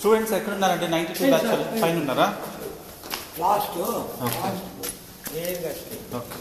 Students ఎక్కడ ఉన్నారంటే 92 batch పైన ఉన్నారా? Last okay.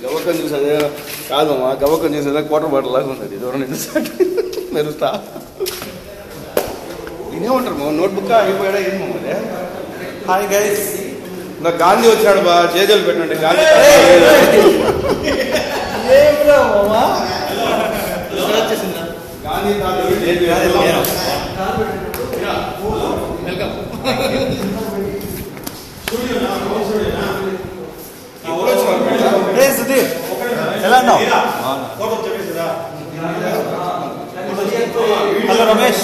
గవకం చూసేదే కాదమ్మా, గవకం చూసేదే క్వార్టర్ బాటిల్ లాగా ఉంది. దూరం మెరుస్తా ఇదేమంటారు మా నోట్బుక్ అయిపోయాడా ఏం మమ్మల్ని. హాయ్ గైస్, నా గాంధీ వచ్చాడు బా, చేజలు పెట్టండి గాంధీ. సుధీర్ ఎలా ఉన్నావు? హలో రమేష్,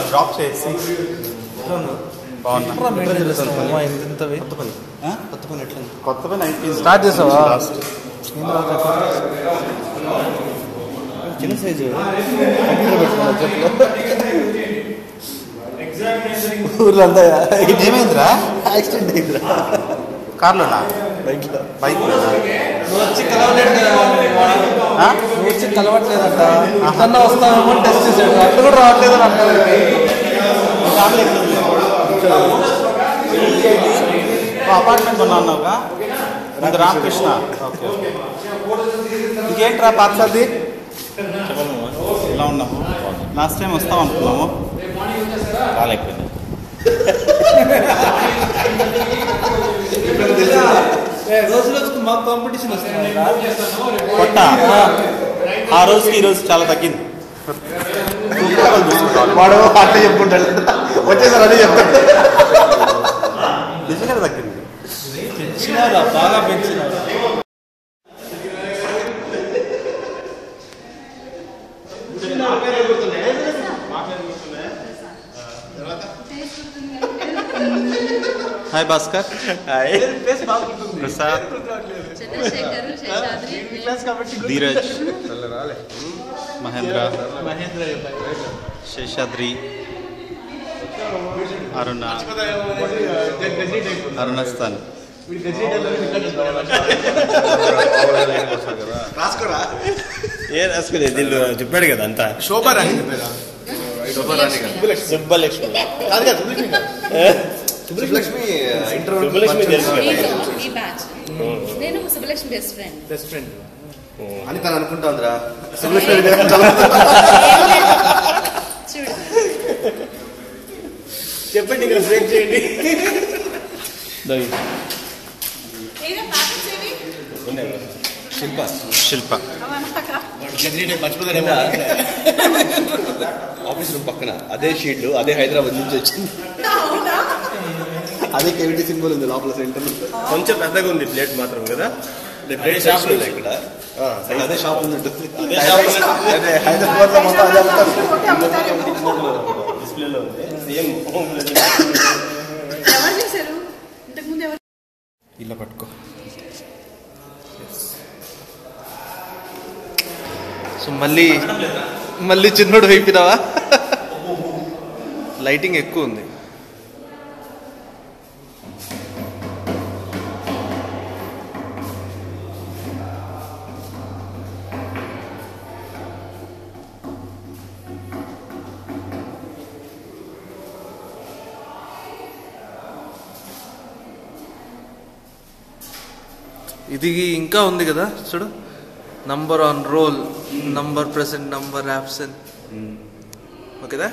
డ్రాప్ చేసి కొత్త పని అయిపోయింది. స్టార్ట్ చేసావా? చిన్న సైజు ఊర్లో అంతా ఏమైందిరా? యాక్సిడెంట్ అయిందిరా కార్లోనా? బైక్లో. బైక్ నువ్వు వచ్చి కలవట్లేదంట. అన్న వస్తామేమో టెస్ట్ చేసాడు, అట్లా కూడా రావట్లేదు అపార్ట్మెంట్ కొన్నా అన్నావుగా, ముందు రామకృష్ణ. ఓకే, ఇంకేంట్రా పార్సాది ఎలా ఉన్నాము? లాస్ట్ టైం వస్తాం అనుకున్నాము, రాలేకపోయింది. రోజు రోజుకు మాకు కాంపిటీషన్ వస్తుంది. కొట్ట ఆ రోజుకి ఈ రోజు చాలా తగ్గింది. వాడు అట్లా చెప్పుకుంటాడు, వచ్చేసారి అదే చెప్తాడు. నిజంగా తగ్గింది. పెంచినారా, బాగా పెంచినారా. హాయ్ భాస్కర్, ప్రసాద్, ధీరజ్, మహేంద్ర, శేషాద్రి, అరుణ, అరుణస్థాన్. రాసుకోరా ఏ రాసుకోలేదు, దీనిలో చెప్పాడు కదా అంతా. శోభారాణి సుబ్బలక్ష్మి సుబ్బలక్ష్మి ఇంటర్వ్యూ సుబ్బలక్ష్మి తెలుసు కదా. ఈ బ్యాచ్ నేను సుబ్బలక్ష్మి బెస్ట్ ఫ్రెండ్ అని తను అనుకుంటాందిరా. చూడు చెప్పండి, ఇక్కడ బ్రేక్ చేయండి. శిల్ప శిల్ప మర్చిపోతాడేమో. ఆఫీస్ రూమ్ పక్కన అదే షీట్లు, అదే హైదరాబాద్ నుంచి వచ్చింది. అదే కేవిటీ సింబల్ ఉంది లోపల సెంటర్. కొంచెం పెద్దగా ఉంది ప్లేట్ మాత్రం కదా. ప్లేట్ షాప్ ఉంది ఇక్కడ, అదే షాప్ ఉంది. అదే షాప్ అదే హైదరాబాద్ లో మొత్తం అదే డిస్ప్లేలో ఉంది. సేమ్ ఎవరు చేశారు ఇంతకుముందు? ఎవరు ఇలా పట్టుకో. సో మళ్ళీ చిన్నోడు అయిపోయినావా? లైటింగ్ ఎక్కువ ఉంది. ఇది ఇంకా ఉంది కదా చూడు, number on roll, number present, number absent. ఓకేదా?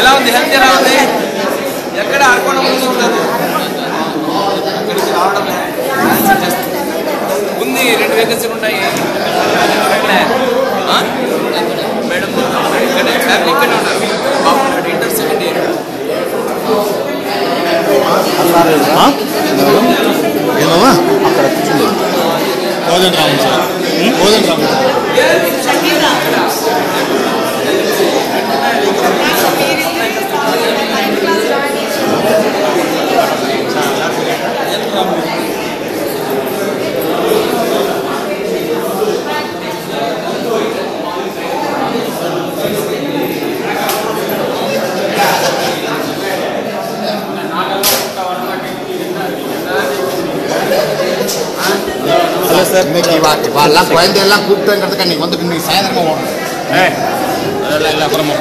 ఎలా ఉంది? హెల్త్ ఎలా ఉంది? ఎక్కడ ఆడుకోవడం ముందు ఉండదు, ఇక్కడికి రావడం ఉంది. 2 వేకెన్సీలు ఉన్నాయి మేడం. ఇక్కడే ఉన్నారు. బాగున్నాడు. Inter second year. ఏమమ్మా అక్కడ కోదండ రామన్ సార్, కోదండ రామన్ సార్. ಹಲೋ ಸರ್, ಎಲ್ಲ ಕೊಯ್ದು ಎಲ್ಲ ಕೂಗ್ತಾ ಕರ್ತಕ್ಕ ನೀವು ಒಂದು ನೀವು ಸಾಯಂತ್ರ ಹೋಗೋಣ ಎಲ್ಲ ಬರಮ್ಮ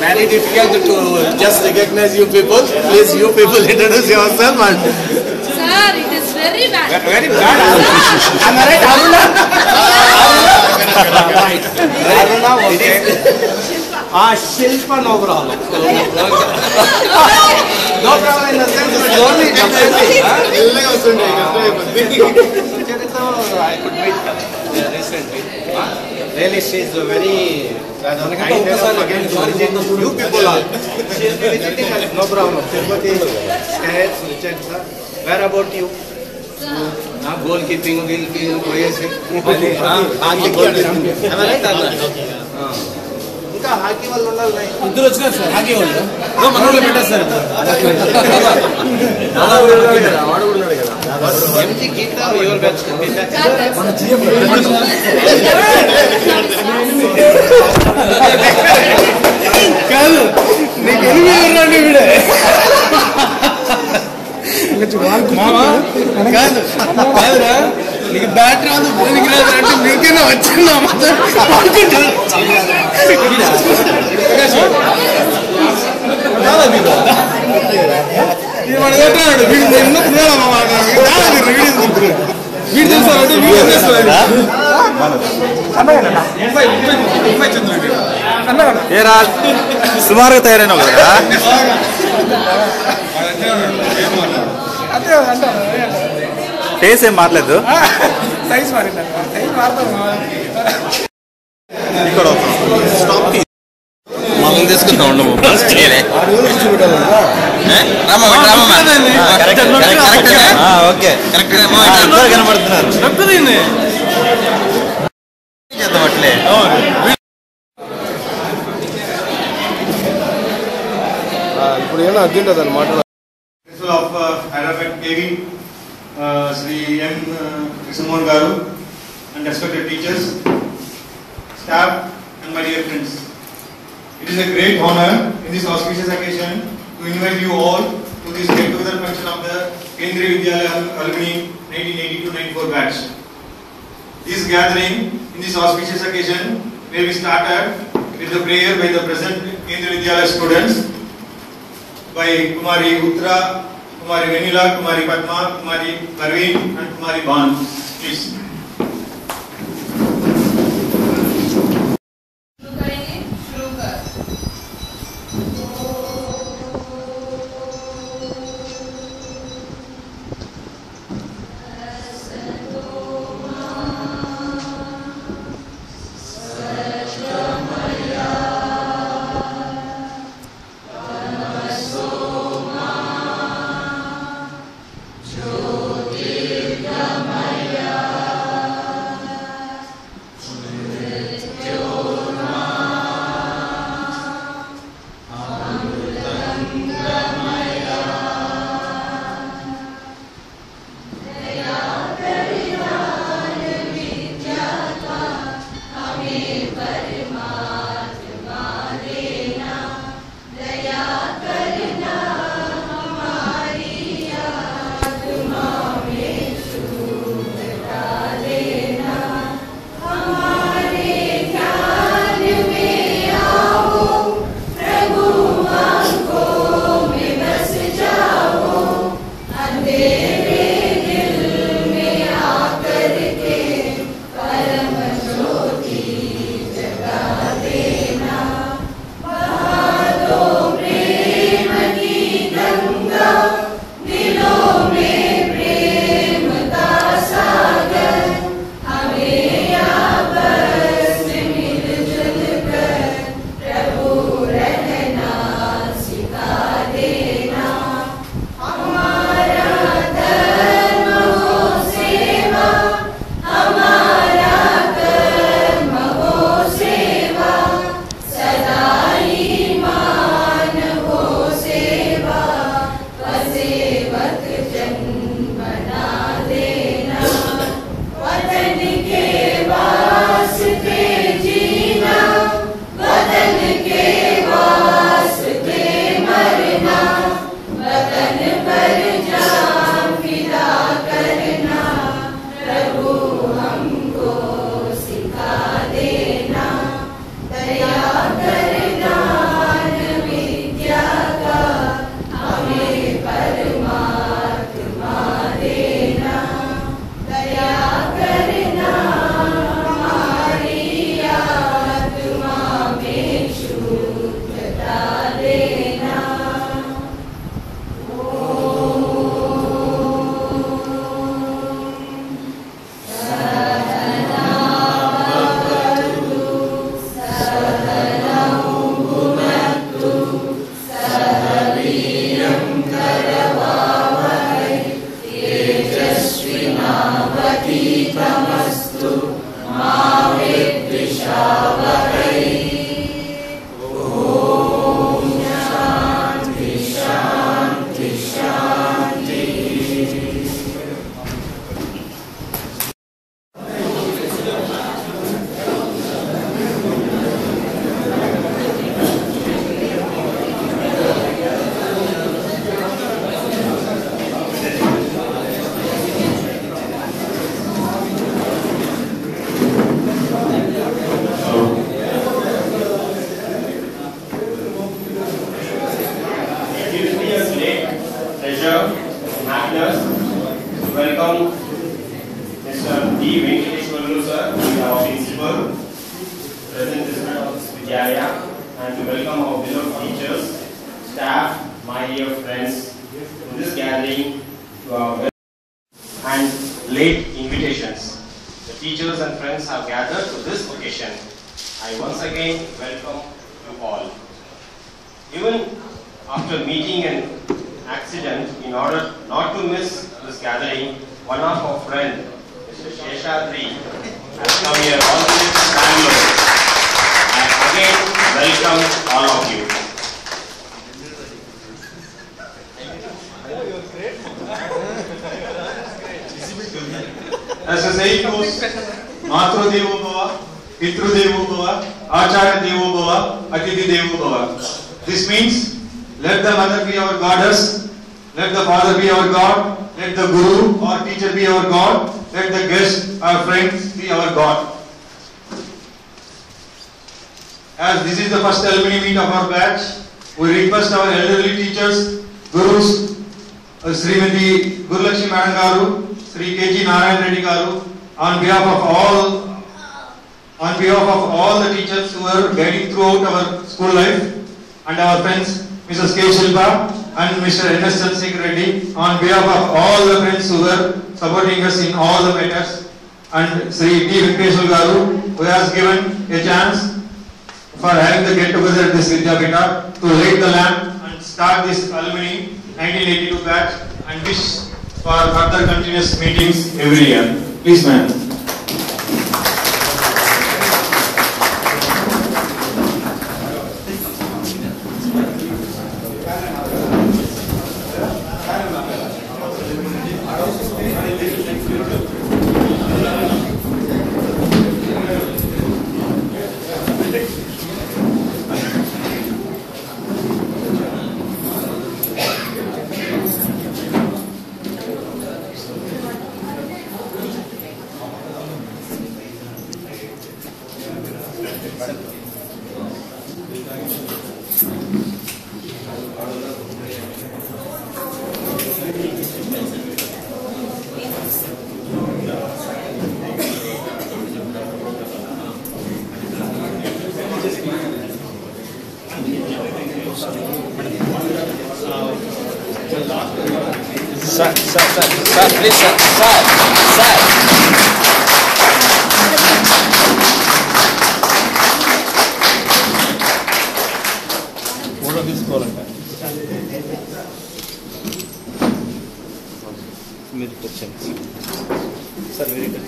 Very difficult to just recognize you people. Please, you people introduce yourself. And Sir, it is very bad. very bad. Am I right, Aruna? Aruna, okay. Shilpa, no problem. No problem in the sense it's only definitely. I could meet her recently. Really, she is very kind against you people all. She will be visiting us, no problem. Tirupati, Richard, sir. Where about you? Goalkeeping, ఇంకా hockey వాళ్ళు ఉండాలి. ఇద్దరు వచ్చినారు sir hockey వాళ్ళు. మన వాళ్ళు పెట్టారు sir. MG Geetha your batch కాదు, నీకు ఎనిమిది ఉన్నాడు వీడే. కాదురా, నీకు బ్యాటరీ రాదు, బౌలింగ్ రాదు అంటే నీకైనా వచ్చిందా కొట్టాడు వీడు వీడు తెలుసారంటే వీడు చేస్తాడు. ఏరా సుమారుగా తయారైన కదా. ఫేస్ ఏం మారలేదు, ఇక్కడ మనం తీసుకుంటా ఉండము. ఓకే కనబడుతున్నారు చేద్దాం అట్లే. ఇప్పుడు ఏమో అర్జెంట్ అదని మాట్లాడాలి. of Hyderabad KV, Sri M. Krishnamurthy Garu, and respected teachers, staff, and my dear friends. It is a great honor in this auspicious occasion to invite you all to this get-together function of the Kendriya Vidyalaya Alumni 1982-94 batch. This gathering in this auspicious occasion may be started with the prayer by the present Kendriya Vidyalaya students by Kumari Uttara, Kumari Venila, Kumari Padma, Kumari Parveen and Kumari Ban. Please. welcome Mr. D. Venkateshwarlu sir, our principal, present is Vidyalaya, and to welcome our beloved teachers, staff, my dear friends, in this gathering to our and late invitations. The teachers and friends have gathered to this occasion. I once again welcome you all. Even after meeting an accident, in order not to miss this gathering, one of our friends, Mr. Sheshadri, has come here all the way to Bangalore. I again welcome all of you. As the saying goes, Matru Devo Bhava, Pitru Devo Bhava, Acharya Devo Bhava, Atithi Devo Bhava. This means, let the mother be our goddess, let the father be our god, let the guru or teacher be our god, let the guest, our friends, be our god. As this is the first alumni meet of our batch, We request our elderly teachers, Gurus, Srimati Gurulakshmi Madam Garu, Sri K.G. Narayan Reddy Garu, on behalf of all the teachers who are guiding throughout our school life, and our friends Mrs. K. Shilpa and Mr. N.S. Chandrasekhar Reddy, on behalf of all the friends who were supporting us in all the matters, and Sri T. Venkateshwar Garu, who has given a chance for having the get together at this Vidyapita to light the lamp and start this alumni 1982 batch, and wish for further continuous meetings every year. Please, ma'am. Sir, please, sir. Photo తీసుకోవాలంటే మీరు వచ్చండి sir, మీరు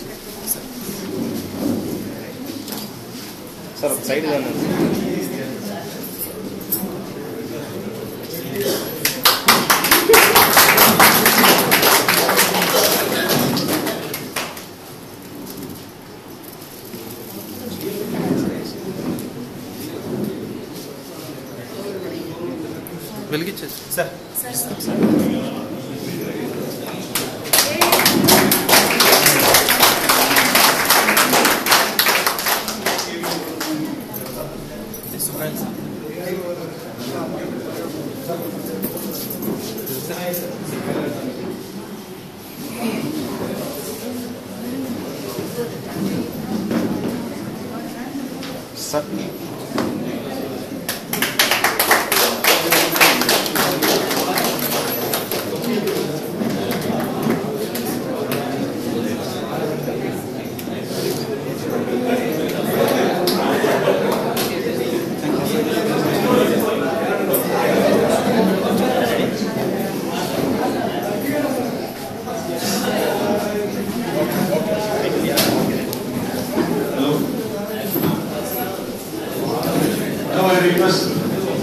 sir ఒక side కానీ వెలిగించేసి సార్. Sir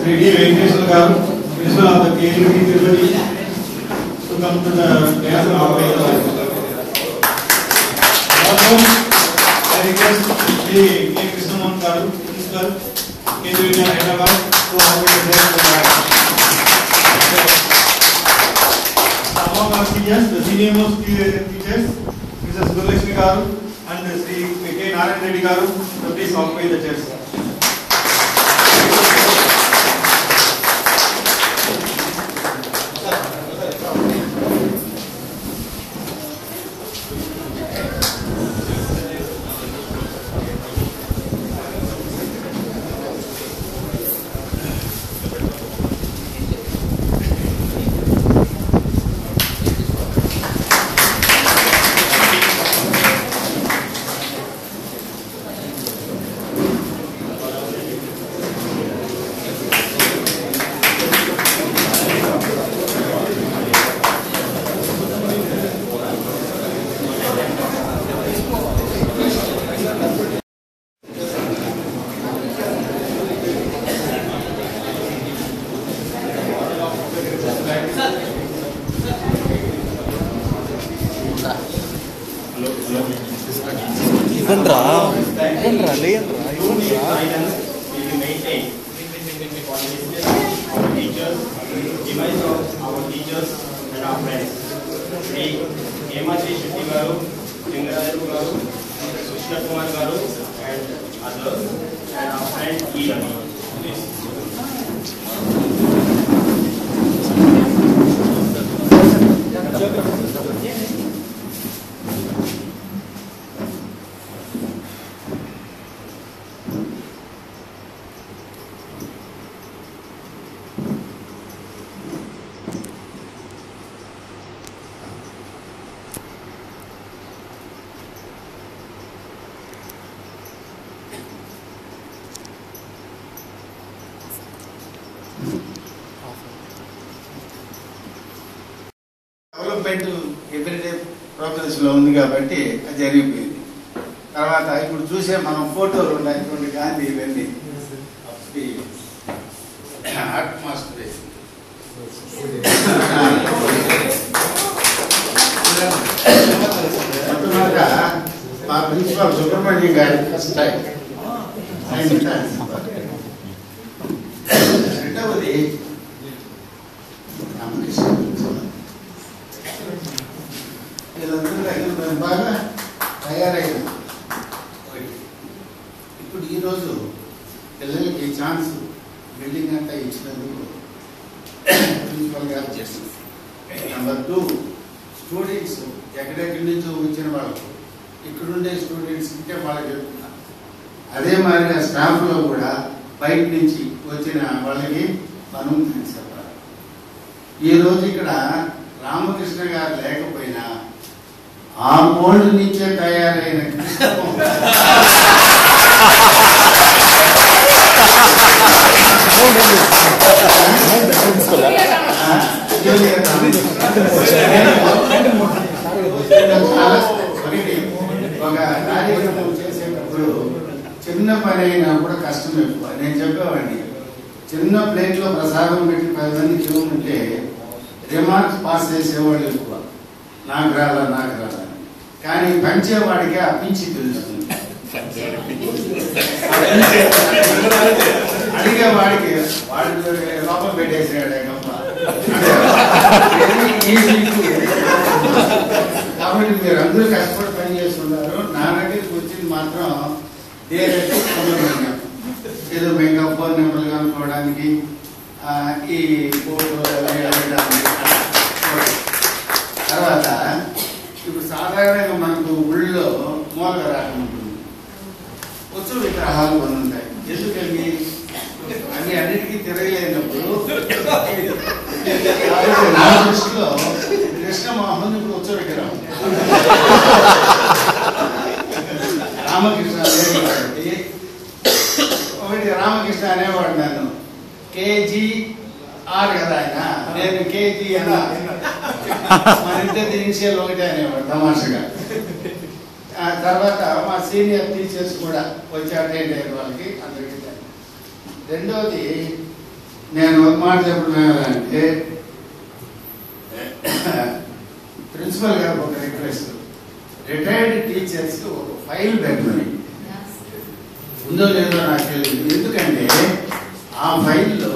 Sri D. Venkateshwar Garu, Principal of the KUT Tirupati, to come to the dais and operate the light. Also, I request Sri K. Krishnamohan Garu, Principal, KUT Hyderabad, to operate the dais and light. Among our teachers, the senior most teachers, Mrs. Gurulakshmi Garu and Sri K. Narayan Reddy Garu, to please occupy the chairs. and others, and our friend E. Ravi. Please. Development everyday ప్రోగ్రెస్లో ఉంది కాబట్టి అది జరిగిపోయింది. తర్వాత ఇప్పుడు చూసే మనం ఫోటోలు ఉన్నటువంటి గాంధీ ఇవన్నీ ఆర్ట్ మాస్టర్ మొట్టమొదట మా ప్రిన్సిపాల్ సుబ్రహ్మణ్యం గారి ఫస్ట్ టైం. రెండవది వీళ్ళందరూ బాగా తయారైన ఇప్పుడు ఈరోజు పిల్లలకి ఛాన్స్ బిల్డింగ్ అంతా ఇచ్చినందుకు ప్రిన్సిపల్ గారు చేస్తుంది. నెంబర్ 2 స్టూడెంట్స్ ఎక్కడెక్కడి నుంచో వచ్చిన వాళ్ళకు ఇక్కడుండే స్టూడెంట్స్ ఉంటే వాళ్ళకి చెప్తున్నారు. అదే మాదిరిగా స్టాఫ్లో కూడా బయట నుంచి వచ్చిన వాళ్ళకి మనం చెప్పాలి. ఈరోజు ఇక్కడ రామకృష్ణ గారు లేకపోయినా ఆ గోల్డ్ నుంచే తయారైన ఒక కార్యక్రమం చేసేటప్పుడు చిన్న పని అయినా కూడా కష్టం ఎక్కువ. నేను చెప్పేవాడిని, చిన్న ప్లేట్లో ప్రసాదం పెట్టి 10 మంది క్యూ ఉంటే రిమార్క్స్ పాస్ చేసేవాళ్ళు ఎక్కువ, నాకు రాలా. కానీ పంచేవాడికి ఆ పిచ్చి తెలుస్తుంది. అడిగే వాడికి వాడి లోపల పెట్టేసాడే గొప్ప. కాబట్టి మీరు అందరూ కష్టపడి పని చేస్తున్నారు. నా దగ్గరికి వచ్చింది మాత్రం ఏదో ఇంకా ఫోన్ నెంబర్లు కనుక్కోవడానికి, ఈ ఫోటో తర్వాత ఇప్పుడు సాధారణంగా మనకు ఊళ్ళో మూలగరాటం ఉంటుంది, ఉత్సవ విగ్రహాలు కొన్ని ఉంటాయి. ఎందుకని అవి అన్నిటికీ తిరగలేనప్పుడు నా దృష్టిలో కృష్ణమోహన్ ఇప్పుడు ఉత్సవ విగ్రహం, రామకృష్ణ అనేవాడి ఒకటి రామకృష్ణ అనేవాడు. నన్ను KGR కదా ఆయన, నేను KG అన్నా, మన ఇద్దరు ఇనిషియల్ ఒకటే అనేవాడు తమాషగా. తర్వాత మా సీనియర్ టీచర్స్ కూడా వచ్చి అటెండ్ అయ్యారు వాళ్ళకి అందరికీ. రెండోది నేను ఒక మాట చెప్పడం ఏమంటే, ప్రిన్సిపల్ గారు ఒక రిక్వెస్ట్, రిటైర్డ్ టీచర్స్ ఒక ఫైల్ పెట్టమని. ఉందో లేదో నాకు తెలియదు. ఎందుకంటే ఆ ఫైల్లో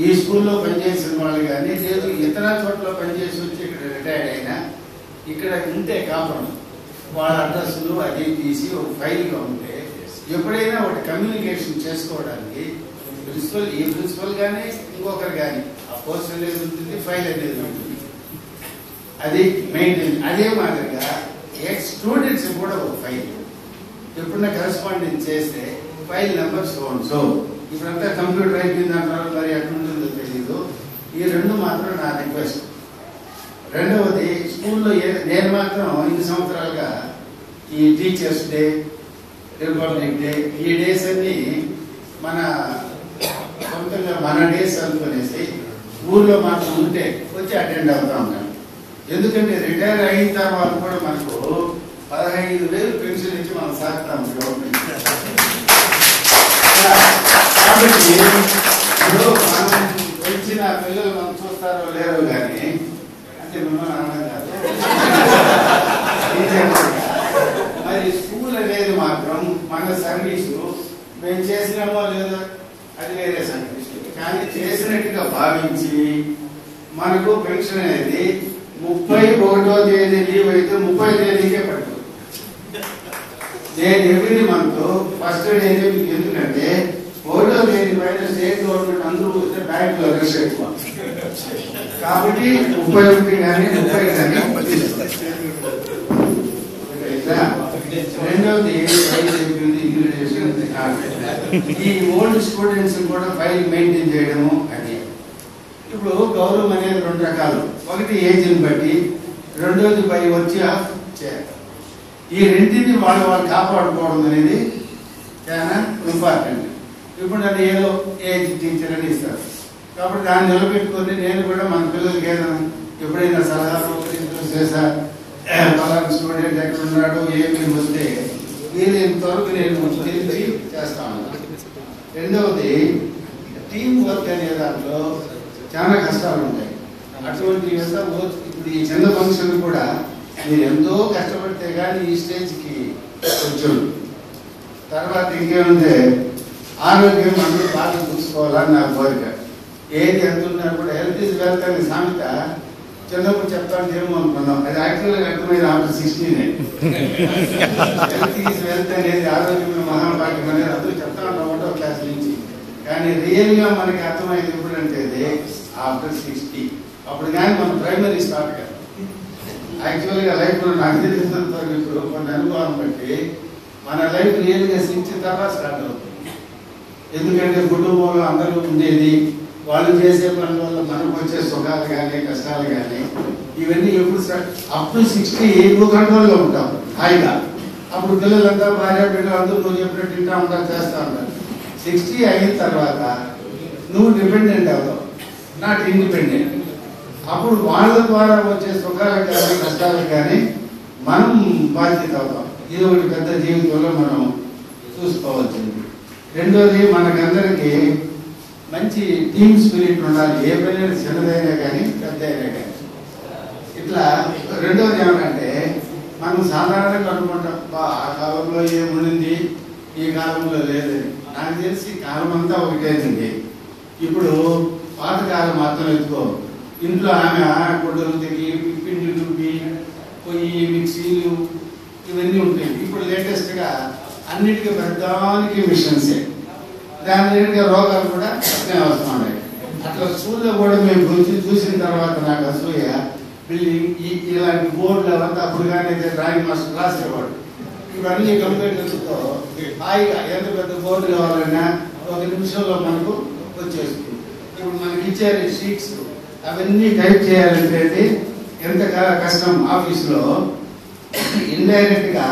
ఈ స్కూల్లో పనిచేసిన వాళ్ళు కానీ లేదు ఇతర చోట్ల పనిచేసి వచ్చి ఇక్కడ రిటైర్డ్ అయినా ఇక్కడ ఉంటే కాపురం వాళ్ళ అడ్రస్లు అది తీసి ఒక ఫైల్గా ఉంటే ఎప్పుడైనా ఒకటి కమ్యూనికేషన్ చేసుకోవడానికి ప్రిన్సిపల్, ఈ ప్రిన్సిపల్ కానీ ఇంకొకరు కానీ ఆ పోస్ట్ అనేది ఉంటుంది, ఫైల్ అనేది ఉంటుంది, అది మెయింటైన్. అదే మాదిరిగా ఎక్స్ స్టూడెంట్స్ కూడా ఒక ఫైల్ ఎప్పుడన్నా కరెస్పాండెన్స్ చేస్తే ఫైల్ నెంబర్ సో ఇప్పుడంతా కంప్యూటర్ అయిపోయింది అంటారు, మరి ఎక్కడ ఉంటుందో తెలీదు. ఈ రెండు మాత్రం నా రిక్వెస్ట్. రెండవది స్కూల్లో నేను మాత్రం ఇన్ని సంవత్సరాలుగా ఈ టీచర్స్ డే, రిపబ్లిక్ డే, ఈ డేస్ అన్ని మన సొంతంగా మన డేస్ అనుకునేసి ఊర్లో మాత్రం ఉంటే వచ్చి అటెండ్ అవుతా ఉంటాను. ఎందుకంటే రిటైర్ అయిన తర్వాత కూడా మనకు 15,000 పెన్షన్ ఇచ్చి మనం సాగుతాం గవర్నమెంట్. కాబట్టి ఇప్పుడు మనం వచ్చిన పిల్లలు మనం చూస్తారో లేరో కానీ, అంటే మిమ్మల్ని అనడం కాదు, మరి స్కూల్ అనేది మాత్రం మన సర్వీసు మేము చేసినామో లేదో అది వేరే సర్వీస్. కానీ చేసినట్టుగా భావించి మనకు పెన్షన్ అనేది 31వ తేదీ లీవ్ అయితే 30వ తేదీకే పడుతుంది. నేను ఎవ్రీ మంత్ ఫస్ట్ డే ఎందుకంటే 1వ తేదీ పైన స్టేట్ గవర్నమెంట్ అందరూ వస్తే బ్యాంకులో రష్ ఎక్కువ కాబట్టి 31 కానీ 30 కానీ. రెండవది ఈ ఓల్డ్ స్టూడెంట్స్ కూడా ఫైల్ మెయింటైన్ చేయడము. అని ఇప్పుడు గౌరవం అనేది 2 రకాలు, ఒకటి ఏజ్ని బట్టి, రెండోది బై వచ్చి చేయాలి. ఈ రెండింటిని వాళ్ళు కాపాడుకోవడం అనేది చాలా ఇంపార్టెంట్. ఇప్పుడు నన్ను ఏదో ఏజ్ టీచర్ అని ఇస్తారు కాబట్టి దాన్ని నిలబెట్టుకొని నేను కూడా మన పిల్లలకి ఏదైనా ఎప్పుడైనా సలహాలు చేసా పలానా స్టూడెంట్ ఎక్కడ ఉన్నాడు ఏమి వస్తే నేను ఇంతవరకు నేను తెలిసి చేస్తాను. రెండవది టీం వర్క్ అనే దాంట్లో చాలా కష్టాలు ఉంటాయి. అటువంటి ఇప్పుడు ఈ చిన్న ఫంక్షన్ కూడా మీరు ఎంతో కష్టపడితే కానీ ఈ స్టేజ్కి కొంచెం తర్వాత ఇంకేముంటే ఆరోగ్యం అందరూ బాగా చూసుకోవాలని నా కోరిక. ఏది ఎంత ఉన్నా కూడా హెల్త్ ఈజ్ వెల్త్ అనే సామెత చిన్నప్పుడు చెప్తాను ఏమో అనుకున్నాం. అది యాక్చువల్గా అర్థమైంది ఆఫ్టర్ 16. హెల్త్ ఈజ్ వెల్త్ అనేది ఆరోగ్యమైన మహాభాగ్యం అనేది అందరూ చెప్తా ఉంటాం 1వ క్లాస్ నుంచి. కానీ రియల్గా మనకి అర్థమైంది ఎప్పుడంటే ఆఫ్టర్ 60. అప్పుడు కానీ మనం ప్రైమరీ స్టార్ట్ కదా. యాక్చువల్గా లైఫ్లో నాకు తెలిసినంత ఇప్పుడు కొన్ని అనుభవం బట్టి మన లైఫ్ రియల్గా 60 తర్వాత స్టార్ట్ అవుతుంది. ఎందుకంటే కుటుంబంలో అందరూ ఉండేది, వాళ్ళు చేసే పనుల వల్ల మనకు వచ్చే సుఖాలు కానీ కష్టాలు కానీ ఇవన్నీ ఎప్పుడు అప్పుడు 60 నువ్వు కంట్రోల్లో ఉంటావు హాయిగా. అప్పుడు పిల్లలంతా భార్య బిడ్డలు అందరూ నువ్వు చెప్పినట్టు తింటా ఉంటారు, చేస్తూ ఉంటారు. 60 అయిన తర్వాత నువ్వు డిపెండెంట్ అవుతావు, నాట్ ఇండిపెండెంట్. అప్పుడు వాళ్ళ ద్వారా వచ్చే సుఖాలకు కానీ కష్టాలకు కానీ మనం బాధ్యత అవుతాం. ఇది ఒకటి పెద్ద జీవితంలో మనం చూసుకోవాల్సింది. రెండోది మనకందరికీ మంచి టీమ్ స్పిరిట్ ఉండాలి. ఏ పని చిన్నదైనా కానీ పెద్ద అయినా కానీ. ఇట్లా రెండోది ఏమంటే మనం సాధారణంగా అనుకుంటాం ఆ కాలంలో ఏముండింది ఈ కాలంలో లేదని. నాకు తెలిసి కాలం అంతా ఒకటేనండి. ఇప్పుడు పాతకాలం మాత్రం ఎత్తుకో, ఇంట్లో ఆమె గుడ్డలు తెగి పిండి రుబ్బి పొయ్యి మిక్సీలు ఇవన్నీ ఉంటాయి. ఇప్పుడు లేటెస్ట్గా అన్నిటికీ పెద్దానికి మిషన్సే, దాని రిలేటెడ్గా రోగాలు కూడా వస్తున్నాయి. అట్లా స్కూల్లో కూడా మేము చూసిన తర్వాత నాకు అసూయ, బిల్డింగ్ ఇలాంటి బోర్డులు అవంతా అప్పుడు కానీ డ్రాయింగ్ మాస్టర్ రాసేవాడు. ఇవన్నీ కంప్యూటర్తో హాయిగా ఎంత పెద్ద బోర్డు కావాలన్నా 1 నిమిషంలో మనకు వచ్చేస్తుంది. ఇప్పుడు మనకి ఇచ్చారు షీట్స్, అవన్నీ టైప్ చేయాలంటే ఎంత కష్టం. ఆఫీస్లో ఇండైరెక్ట్ గా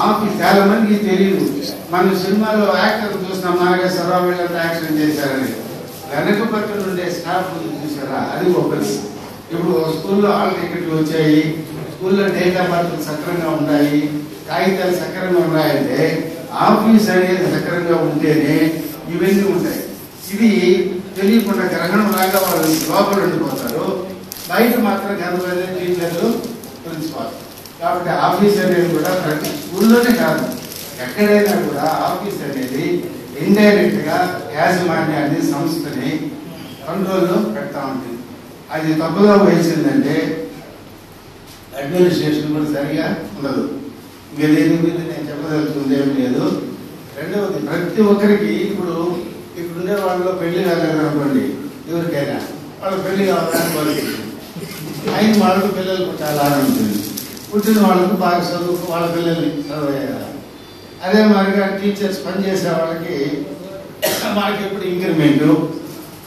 ఆఫీస్ చాలా మందికి తెలియదు. మన సినిమాలో యాక్టర్ చూసిన నాగేశ్వరరావు వీళ్ళంతా యాక్షన్ చేశారని వెనక పక్కన ఉండే స్టాఫ్ చూసారా, అది గొప్పది. ఇప్పుడు స్కూల్లో హాల్ టికెట్లు వచ్చాయి, స్కూల్లో డేటా బర్త్లు సక్రంగా ఉన్నాయి, కాగితాలు సక్రంగా ఉన్నాయంటే ఆఫీస్ అనేది సక్రంగా ఉంటేనే ఇవన్నీ ఉంటాయి. ఇది తెలియకుండా గ్రహణం లాగా వాళ్ళు లోపల ఉండిపోతారు, బయట మాత్రం కనబడే టీచర్లు ప్రిన్సిపాల్. కాబట్టి ఆఫీస్ అనేది కూడా ప్రతి స్కూల్లోనే కాదు ఎక్కడైనా కూడా ఆఫీస్ అనేది ఇండైరెక్ట్ గా యాజమాన్యాన్ని సంస్థని కంట్రోల్లో పెడతా ఉంటుంది. అది తప్పుగా వహించిందంటే అడ్మినిస్ట్రేషన్ కూడా సరిగా ఉండదు. ఇంకా దేని గురించి నేను చెప్పదలుచుకుంది ఏం లేదు. రెండవది ప్రతి ఒక్కరికి ఇప్పుడు ఉండే వాళ్ళలో పెళ్లి కాలేదు అనుకోండి, ఎవరికైనా వాళ్ళు పెళ్లి కావాలని కోరుకుంటుంది. అయిన వాళ్ళకు పిల్లలు పుట్టాలా అని ఉంటుంది, పుట్టిన వాళ్ళకు బాగా చదువు వాళ్ళ పిల్లల్ని చదివేయాలి. అదే మాదిరిగా టీచర్స్ పనిచేసే వాళ్ళకి మనకి ఎప్పుడు ఇంక్రిమెంటు,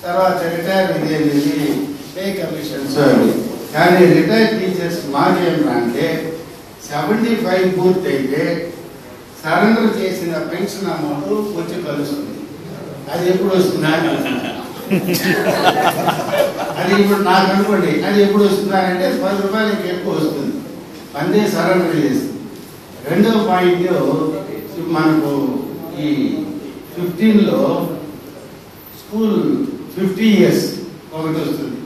తర్వాత రిటైర్ అయ్యేది పే కమిషన్స్. కానీ రిటైర్డ్ టీచర్స్ మాకేంటంటే 75 పూర్తి అయితే సరెండర్ చేసిన పెన్షన్ అమౌంట్ వచ్చి కలుస్తుంది. అది ఎప్పుడు వస్తుందా అది ఇప్పుడు నాకు అనుకోండి, అది ఎప్పుడు వస్తుందా అంటే 10 రూపాయలకి ఎక్కువ వస్తుంది, అంతే సరెండర్ చేస్తుంది. రెండవ పాయింట్ మనకు ఈ 15లో స్కూల్ 50 years ఒకటి వస్తుంది.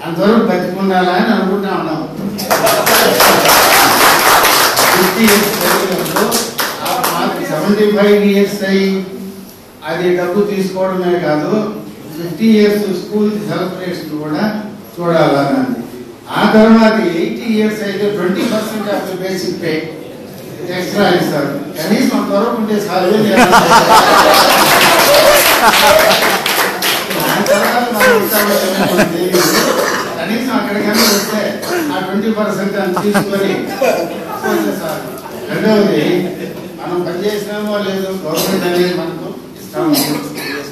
అంతవరకు బతికుండాలా అని అనుకుంటా ఉన్నాం. 50 years 75 years అయ్యి అది డబ్బు తీసుకోవడమే కాదు 50 years స్కూల్ సెలబ్రేషన్ కూడా చూడాలని. ఆ తర్వాత 80 years అయితే 20% of the basic pay extra ఇస్తారు. కనీసం త్వరకు ఉంటే సార్ కనీసం అక్కడికన్నా వస్తే ఆ 20% అని తీసుకొని సార్. రెండవది మనం పనిచేసినామో లేదు గవర్నమెంట్ అనేది మనకు ఇస్తాము,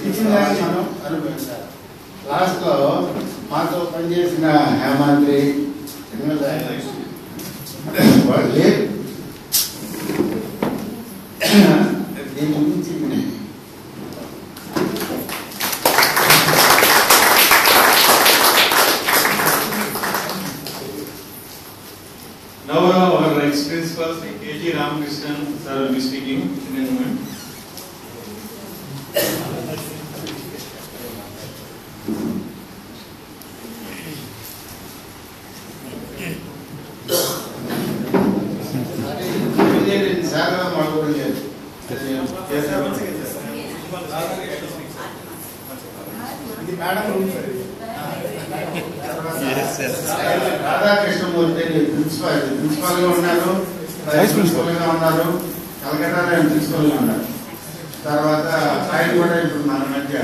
ఇచ్చిన దాన్ని మనం అనుభవించాలి. లాస్ట్ లో మాతో పనిచేసిన హేమాద్రి వాళ్ళే దీని గురించి Vice Principal A.G. Ramakrishnan sir will be speaking in a moment. Radhakrishnamurthy principal గా ఉన్నారు, వైస్ ప్రిన్సిపల్ గా ఉన్నారు, కలకత్తాలో ప్రిన్సిపల్ గా ఉన్నారు. తర్వాత ఆయన కూడా ఇప్పుడు మన మధ్య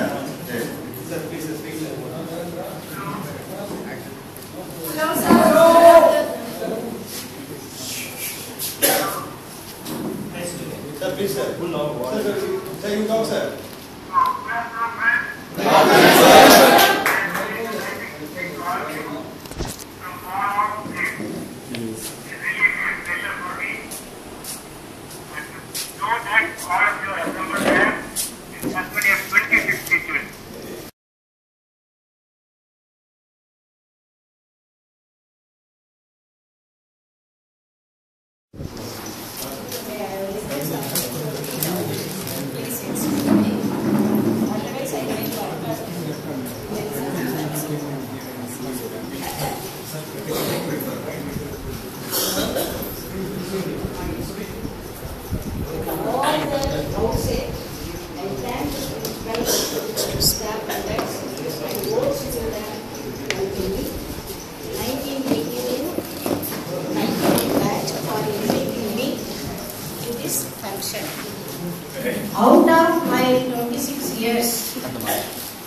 Out of my 26 years,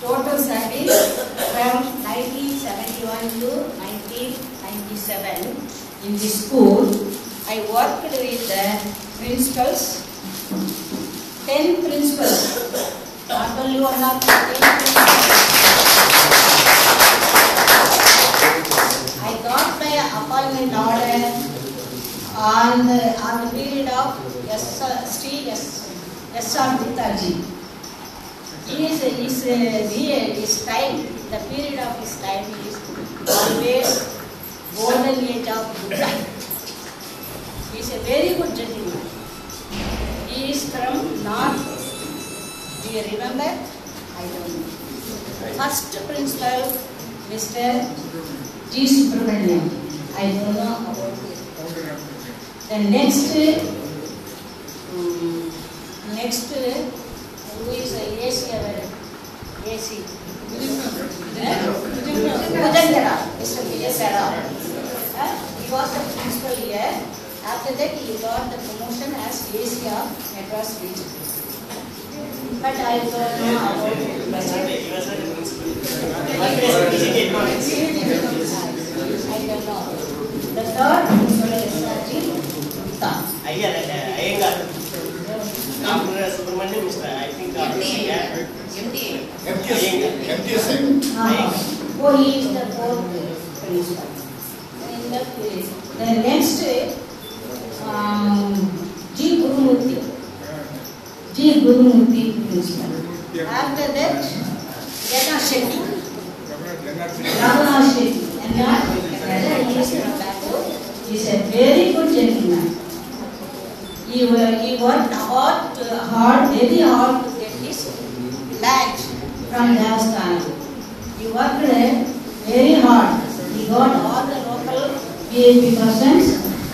total service from 1971 to 1997 in the school, I worked with the principals, 10 principals, not only one of 10 principals. I got my appointment order on the period of S.R. Guptaji. His time, the period of his time is always golden age of Buddha. He is a very good gentleman. He is from North. Do you remember? I don't know. First principal, Mr. G. Subramanian. I don't know about it. The next, who is AC? Mujandara, Mr. Mujandara. He was the principal here. After that, he got the promotion as AC of Madras region. But I don't know about it. I don't know. The third principal is S.R.G. Gupta. Subramanian, Mr. I think Oh, he is the fourth principal. The next, G. Gurumurthy principal. After that, Raghunath Shetty. He is from Bangalore. He is a very good gentleman. He worked hard, very hard to get his land from Devasthanam. He worked very hard. He got all the local PHP persons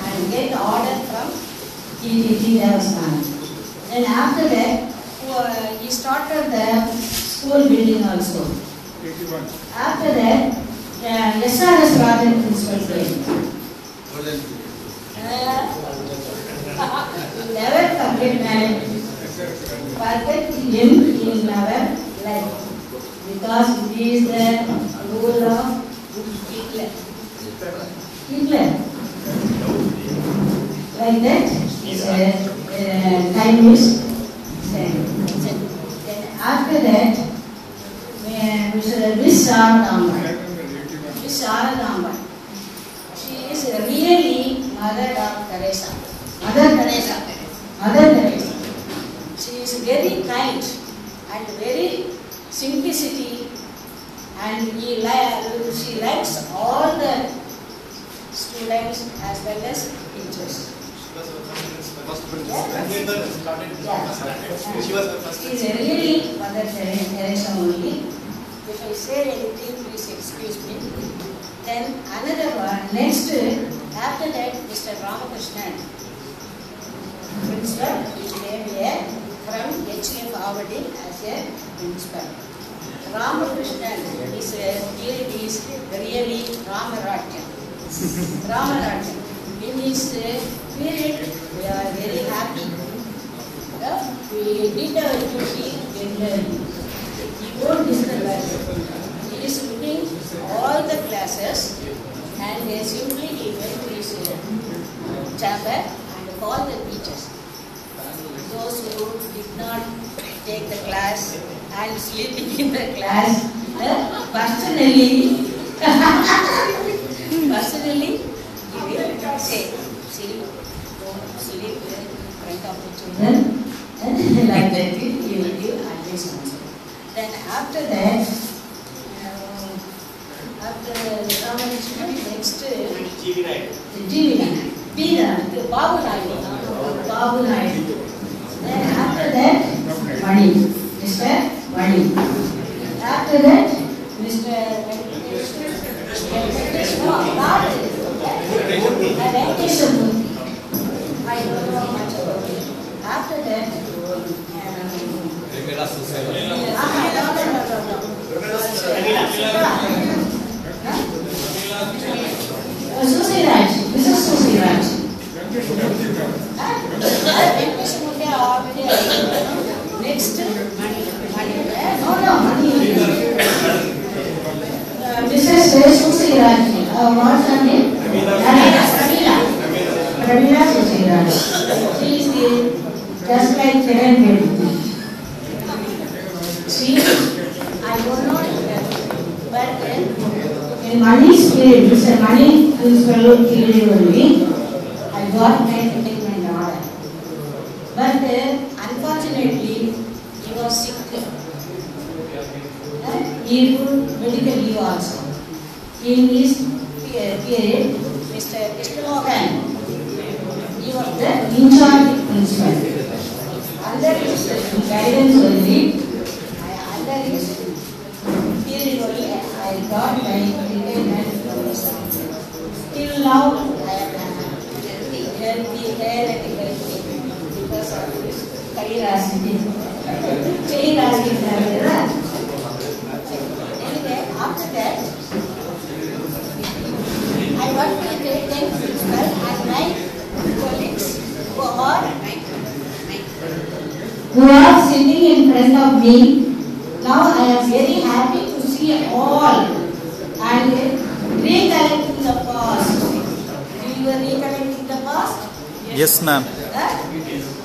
and get order from TTT Devasthanam. Then after that, he started the school building also. After that, SRS Rajan principal came. Never forget him in our life, because it is the rule of Hitler. Like that, time is sent. Then after that, Miss Sharadamba. She is really Mother Teresa. She is very kind and very simplicity, and she likes all the students as well as teachers. She was the first. She is really Mother Teresa only. If I say anything, please excuse me. Then another one. Next, after that, Mr. Ramakrishnan, principal, he came here from HF Avadi as a principal. Ramakrishnan is really Ramarajya. Ramarajya. In his period, we are very happy. We did our duty regularly. He won't disturb us. He is looking all the classes and simply he went to his chamber and called the teachers. Those who did not take the class and sleeping in the class, personally, he will say, don't sleep in front of the children. Like that, he will give advice also. Then after that, after Ramakrishnan, next G.V. Naidu. Babu Naidu. Then after that, Mani. Mr. Mani. After that, Mr. Venkateshamurthy. I don't know much about it. After that, Susiraj, Mrs. Susiraj. Next, Mani. Mrs. Susiraj. What's her name? Ramila Susiraj. She is just like Kiran Bedi. See, I don't know it, but in Mani's period, Mr. Mani principal period only, I got my entertainment order. But unfortunately, he was sick. He took medical leave also. In his period, Mr. Krishnamohan, he was the in-charge principal. Under his guidance only, under his period only, I got my entertainment. Till now, I am healthy because of this Kairasiti. Anyway, after that, I worked with the 10th principal and my colleagues who are sitting in front of me. Now I am very happy to see all and recollecting the past. You were recollecting the past? Yes, ma'am.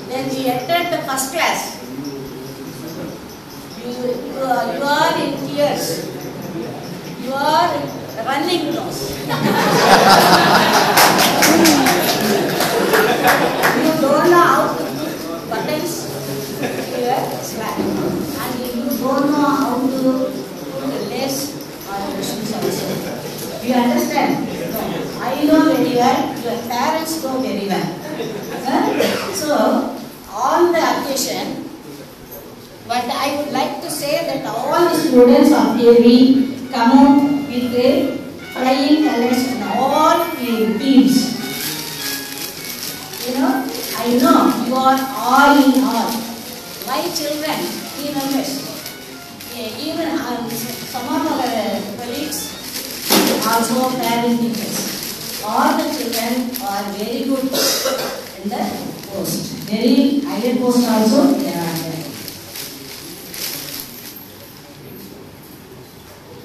Then we entered the first class. You are in tears. You are running nose. You don't know how to put buttons to your slack. And you don't know how to put the lace on your shoes also. You understand? I know very well. Your parents know very well. So, on the occasion, but I would like to say that all the students of AV come out with flying colors and all teams. You know, I know you are all in all. My children, even some of our colleagues, also parent teachers. All the children are very good in the post. Very higher post also they are there.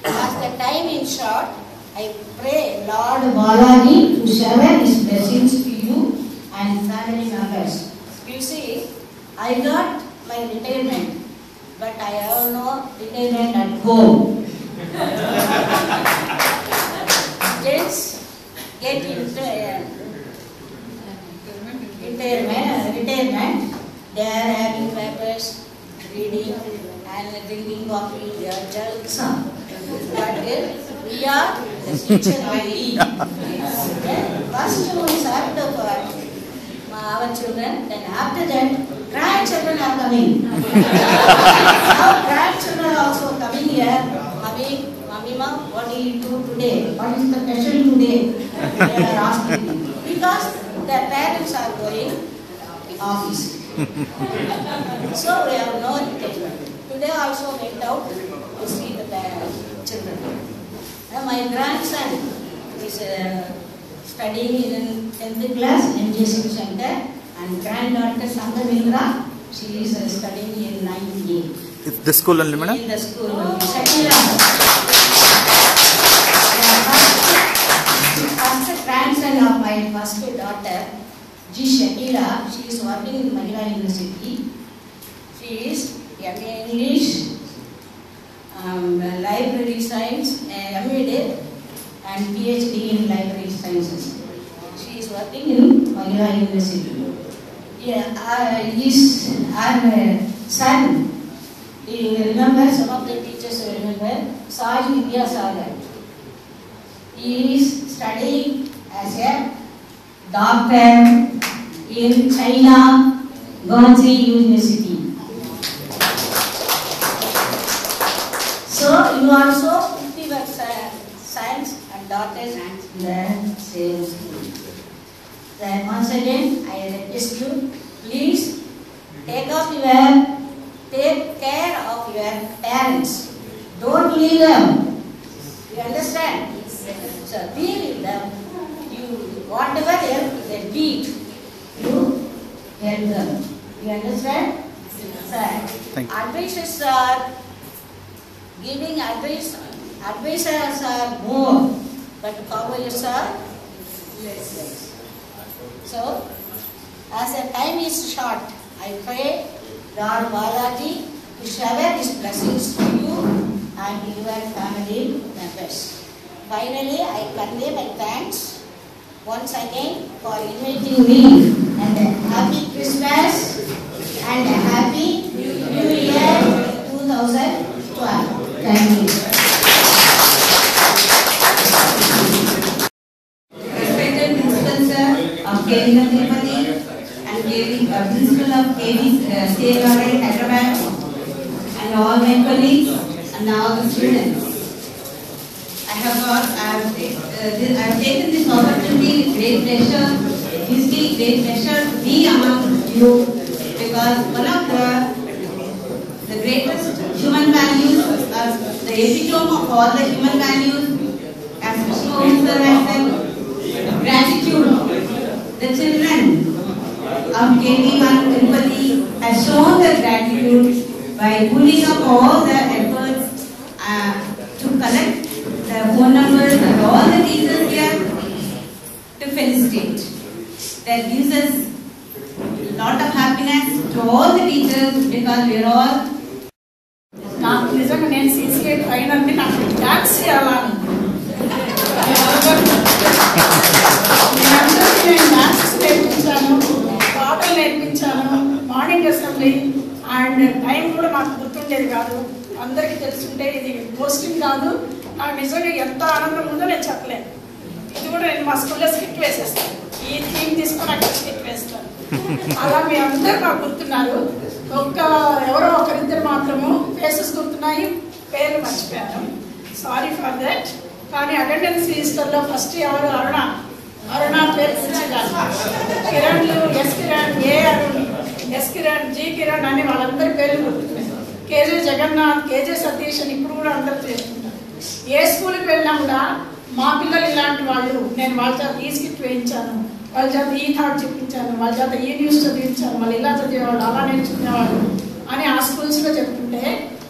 As the time is short, I pray Lord Balaji to shower his blessings to you and family members. You see, I got my retirement, but I have no retirement at home. Kids get into retirement, they are having papers, reading and drinking coffee, they are jokes. But we are the teacher only. First we served for our children. Then after that, grandchildren are coming. Now grandchildren are also coming here. Mummy, what do you do today? What is the special today? They are asking me. Because their parents are going office. So we have no engagement. Today also went out to see the children. My grandson is studying in 10th class in JC Center, and granddaughter Sangamindra, she is studying in 9th A. It's the school only, madam? In the school only. First grandson of my first daughter, G. Shakira, she is working in Mahila University. She is MA English, library science, MA and PhD in library sciences. She is working in Mahila University. His son, you remember, some of the teachers remember, Sai Vidyasagar. He is studying as a doctor in China, Guangzhou University. So you also put your sons and daughters in the same school. Then once again, I request you, please take care of your parents. Don't leave them. You understand? So be with them. You whatever help they need, you help them. You understand? Sir, advisors are giving advice. Advisors are more, but followers are less. So, as the time is short, I pray Lord Balaji to shower His blessings to you and your family members. Finally, I convey my thanks once again for inviting me, and a happy Christmas and a happy New Year 2012. Thank you. Respected Principal Sir of KV Tirupati and Principal of KV State Government Hyderabad, and all my colleagues and all the students. I have taken this opportunity with great pleasure. Great pleasure to be among you, because one of the greatest human values, the epitome of all the human values, as Krishna Sir has said, gratitude. The children of KV1 Tirupati have shown their gratitude by pulling up all their efforts to collect the phone numbers of all the teachers here to felicitate. That gives us a lot of happiness to all the teachers, because we are all. నాకు నిజంగా నేను CCA అయినందుకు నాకు dance చేయాలని నేను dances నేర్పించాను, పాటలు నేర్పించాను, మార్నింగ్ అసెంబ్లీ అండ్ టైం కూడా నాకు గుర్తుండేది కాదు. అందరికీ తెలుసుంటే ఇది పోస్టింగ్ కాదు. నాకు నిజంగా ఎంత ఆనందం ఉందో నేను చెప్పలేను. ఇది కూడా నేను మా స్కూల్లో స్కిట్ వేసేస్తాను. ఈ థీమ్ తీసుకొని అక్కడ స్కిట్ వేస్తాను. అలా మీ అందరూ నాకు గుర్తున్నారు. ఎవరో ఒకరిద్దరు మాత్రము ఫేసెస్ గుర్తున్నాయి, పేర్లు మర్చిపోయాను. Sorry for that. కానీ అటెండెన్స్ రిజిస్టర్లో ఫస్ట్ ఎవరు అరుణ పేరు కిరణ్లు, ఎస్ కిరణ్, ఏ అరుణ్, ఎస్ కిరణ్, జి కిరణ్ అని వాళ్ళందరి పేర్లు గుర్తున్నాయి. కేజే జగన్నాథ్, కేజే సతీష్ అని ఇప్పుడు కూడా అందరూ చేస్తుంటారు. ఏ స్కూల్కి వెళ్ళినా కూడా మా పిల్లలు ఇలాంటి వాళ్ళు, నేను వాళ్ళ చేత ఈ స్కిట్ వేయించాను, వాళ్ళ చేత ఈ థాట్ చెప్పించాను, వాళ్ళ చేత ఈ న్యూస్ చదివించాను, వాళ్ళు ఇలా చదివేవాళ్ళు, అలా నేర్చుకునేవాళ్ళు అని ఆ స్కూల్స్లో చెప్తుంటే,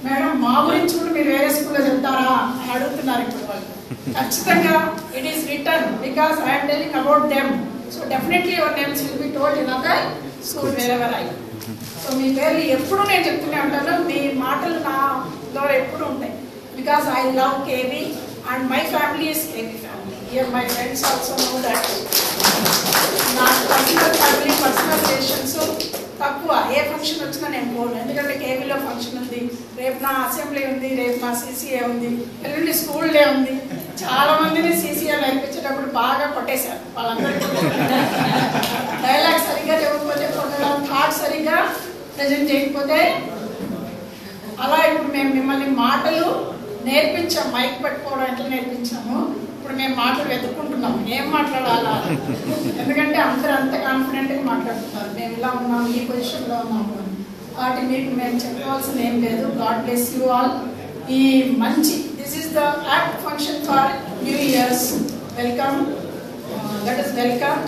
మేడం మా గురించి కూడా మీరు వేరే స్కూల్లో చెప్తారా అని అడుగుతున్నారు ఇప్పుడు వాళ్ళు. ఖచ్చితంగా it is return, because I'm telling about them. So definitely your names will be told in other school wherever I. So మీ పేర్లు ఎప్పుడు నేను చెప్తూనే ఉంటాను, మీ మాటలు నాలో ఎప్పుడు ఉంటాయి. Because I love KV and my family is KV family. Here my friends also know that. నాకు పర్సనల్ ఫ్యామిలీ, పర్సనల్ రిలేషన్స్ తక్కువ. ఏ ఫంక్షన్ వచ్చినా నేను పోను, ఎందుకంటే కేవీలో ఫంక్షన్ ఉంది, రేపు నా అసెంబ్లీ ఉంది, రేపు నా CCA ఉంది, ఎల్లుండి స్కూల్ డే ఉంది. చాలా మందిని CCA నేర్పించేటప్పుడు బాగా కొట్టేశారు వాళ్ళందరికీ. డైలాగ్ సరిగ్గా సరిగ్గా చెప్పకపోతే కొట్టడం, థాట్ సరిగ్గా ప్రజెంట్ చేయకపోతే. అలా ఇప్పుడు మేము మిమ్మల్ని మాటలు నేర్పించాం, మైక్ పట్టుకోవడం ఎట్లా నేర్పించాము. ఇప్పుడు మేము మాటలు వెతుక్కుంటున్నాం ఏం మాట్లాడాలా, ఎందుకంటే అందరూ అంత కాన్ఫిడెంట్గా మాట్లాడుతున్నారు. మేము ఇలా ఉన్నాం, ఈ పొజిషన్లో ఉన్నాము. వాటి మీకు మేము చెప్పుకోవాల్సింది ఏం లేదు. God bless you all. ఈ మంచి this is the act function for new years. Welcome, that is welcome.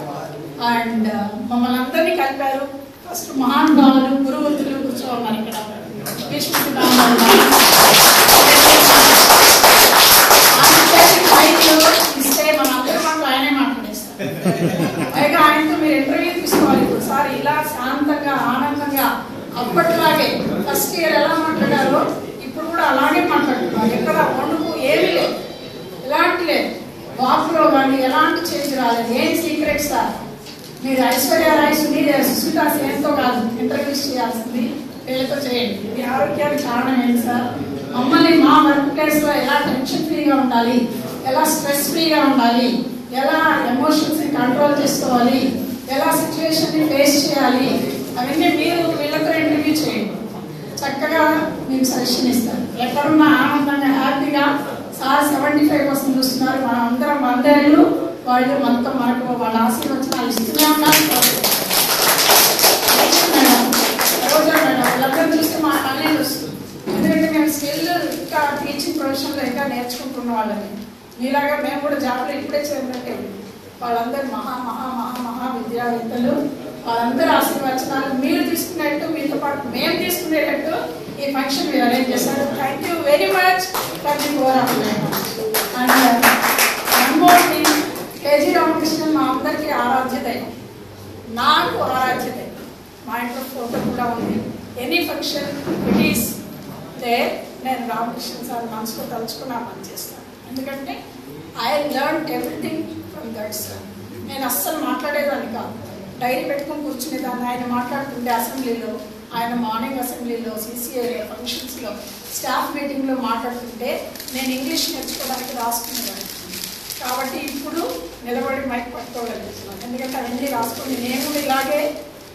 And మమ్మల్ని అందరినీ కలిపారు. ఫస్ట్ మహానుభావులు గురువంతులు కూర్చోన్నారు ఇక్కడ. ఇస్తే మన అందరూ మాకు ఆయనే మాట్లాడేస్తారు. పైగా ఆయనతో మీరు ఇంటర్వ్యూ తీసుకోవాలి. ఇప్పుడు సార్ ఇలా శాంతంగా ఆనందంగా అప్పట్లాగే ఫస్ట్ ఇయర్ ఎలా మాట్లాడారో ఇప్పుడు కూడా అలాగే మాట్లాడుతున్నారు. ఎక్కడ వండుకు ఏమీ లేదు, ఎలాంటి లేదు. వాక్లో కానీ ఎలాంటి చేంజ్ రాలేదు. ఏం సీక్రెట్ సార్? మీరు ఐశ్వర్య రాయ్, సునీల్, సుస్మితా సేన్తో కాదు ఇంటర్వ్యూస్ చేయాల్సింది, వీళ్ళతో చేయండి. మీ ఆరోగ్యానికి కారణం ఏంటి సార్? మమ్మల్ని మా వర్క్ ప్లేస్లో ఎలా టెన్షన్ ఫ్రీగా ఉండాలి, ఎలా స్ట్రెస్ ఫ్రీగా ఉండాలి, ఎలా ఎమోషన్స్ని కంట్రోల్ చేసుకోవాలి, ఎలా సిచ్యువేషన్ని ఫేస్ చేయాలి, అవన్నీ మీరు వీళ్ళతో ఇంటర్వ్యూ చేయండి. చక్కగా మీకు సజెషన్ ఇస్తారు. ఎక్కడున్నా ఆనందంగా హ్యాపీగా. సార్ 75% చూస్తున్నారు. మనం అందరం 100 ఏళ్ళు వాళ్ళు మొత్తం మనకు వాళ్ళ ఆశీర్వచనాలు ఇస్తూనే ఉన్నారు. రోజా మేడం వీళ్ళందరూ చూస్తే మా కళ్ళే వస్తుంది. ఎందుకంటే మేము స్కిల్ ఇంకా టీచింగ్ ప్రొఫెషన్లో ఇంకా నేర్చుకుంటున్న వాళ్ళని. మీలాగా మేము కూడా జాబ్లో ఇప్పుడే చేరినట్టే. వాళ్ళందరూ మహా మహా మహా మహా విద్యావేత్తలు. వాళ్ళందరూ ఆశీర్వచనాలు మీరు తీసుకునేట్టు, మీతో పాటు మేము తీసుకునేటట్టు ఈ ఫంక్షన్ మీరు అరేంజ్ చేశారు. Thank you very much for the program. And one more thing, KG Ramakrishnan మా అందరికీ ఆరాధ్యత, నాకు ఆరాధ్యత. మా ఇంట్లో ఫోటో కూడా ఉంది. Any function it is there. నేను రామకృష్ణ సార్ మనసులో తలుచుకుని ఆ పని చేస్తాను. ఎందుకంటే I learn everything from that sir. నేను అస్సలు మాట్లాడేదాన్ని కాదు, డైరీ పెట్టుకుని కూర్చునేదాన్ని. ఆయన మాట్లాడుతుంటే అసెంబ్లీలో, ఆయన మార్నింగ్ అసెంబ్లీలో, సిసిఏ ఫంక్షన్స్లో, స్టాఫ్ మీటింగ్లో మాట్లాడుతుంటే నేను ఇంగ్లీష్ నేర్చుకోవడానికి రాసుకునేదాన్ని. కాబట్టి ఇప్పుడు నిలబడి మైక్ పట్టుకోగలుగుతున్నాను. ఎందుకంటే అవన్నీ రాసుకొని నేను కూడా ఇలాగే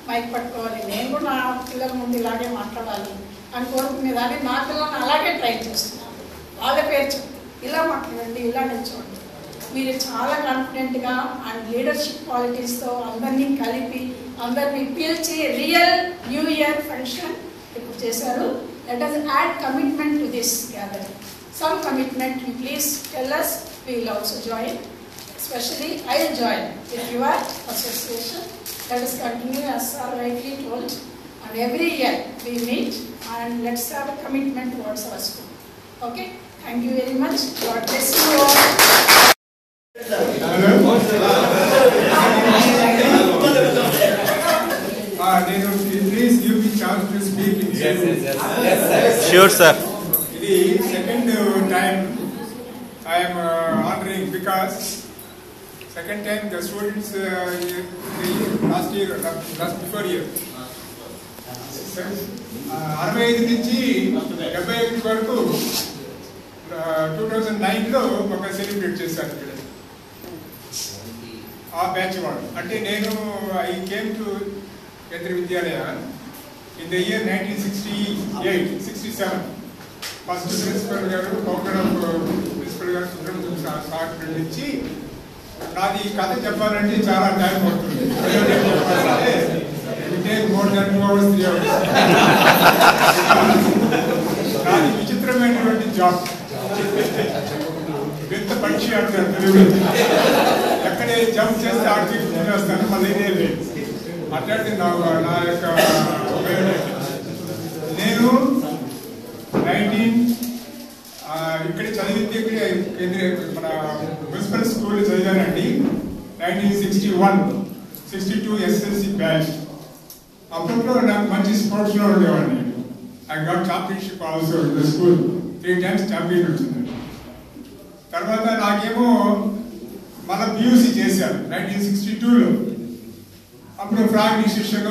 మైక్ పట్టుకోవాలి, నేను కూడా నా పిల్లల ముందు ఇలాగే మాట్లాడాలి అని కోరుకునేదాన్ని. నా పిల్లల్ని అలాగే ట్రై చేస్తున్నాను. వాళ్ళ పేరు చెప్తే ఇలా మాట్లాడండి, ఇలా నిల్చోండి. మీరు చాలా కాన్ఫిడెంట్గా అండ్ లీడర్షిప్ క్వాలిటీస్తో అందరినీ కలిపి అందరినీ పిలిచి రియల్ న్యూ ఇయర్ ఫంక్షన్ ఇప్పుడు చేశారు. Let us add commitment to this gathering. Some commitment, you please tell us. We will also join. Especially I will join with your association. Let us continue as Sir rightly told. And every year we meet and let's have a commitment towards our school. Okay? Thank you very much. God bless you all. Please give me chance to speak in Yes. Sure, sir. The second time I am honoring because second time the students last before year 65 నుంచి 75 వరకు 2009లో ఒక celebrate చేశారు ఇక్కడ ఆ batch వాళ్ళు. అంటే నేను I came to Kendriya Vidyalaya in the year 1968-67. First principal గారు, ఫౌండర్ ఆఫ్ ప్రిన్సిపల్ గారు సుబ్రహ్మణ్యం సార్ నుంచి నాది కథ చెప్పాలంటే చాలా టైం పడుతుంది. More than 2 hours 3 hours. నాది విచిత్రమైనటువంటి జాబ్. వింత పక్షి అంటారు తెలుగు. ఎక్కడే జంప్ చేస్తే ఆడికి వస్తాను, మళ్ళీ లేదు. అట్లాంటి నా యొక్క నేను 19 ఇక్కడ చదివితే కేంద్రీయ మన మున్సిపల్ స్కూల్ చదివానండి. 1961-62 SSC batch. అప్పట్లో నాకు మంచి స్పోర్ట్స్లో ఉండేవాడిని. I got championship also in the school. 3 times champion వచ్చిందండి. తర్వాత నాకేమో మళ్ళీ పియూసీ చేశాను 1962లో. అప్పుడు ఫ్రాగ్ డిసిషన్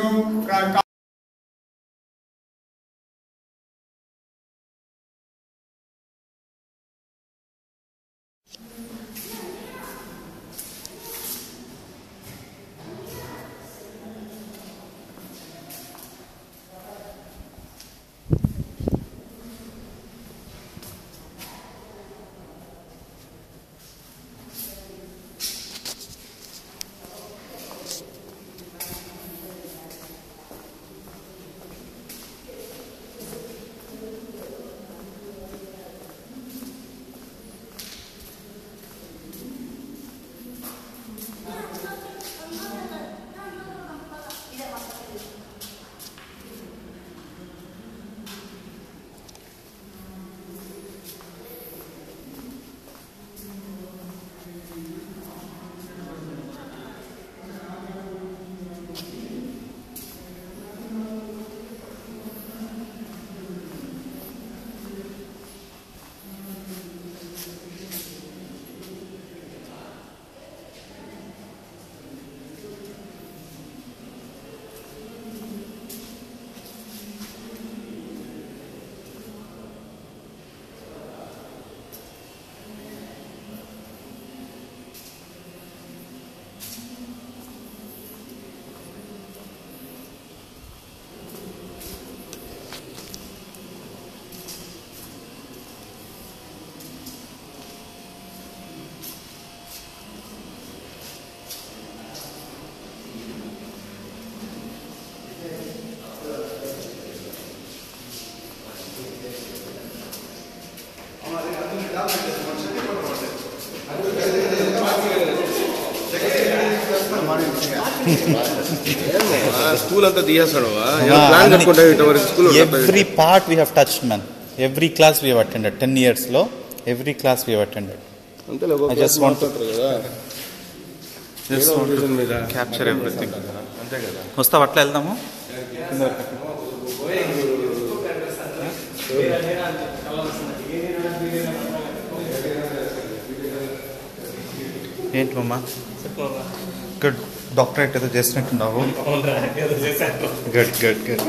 స్కూల్ అంతా తీయేస్తాడు ప్లాన్ కట్టుకుంటే school every part we have touch man. Every class we have attended 10 yearsలో every class we have attended. I just want to capture everything. అంతే కదా. వస్తావు అట్లా వెళ్దాము. ఏంటి మమ్మా గుడ్ డాక్టరేట్ ఏదో చేసినట్టున్నావు. Good good good.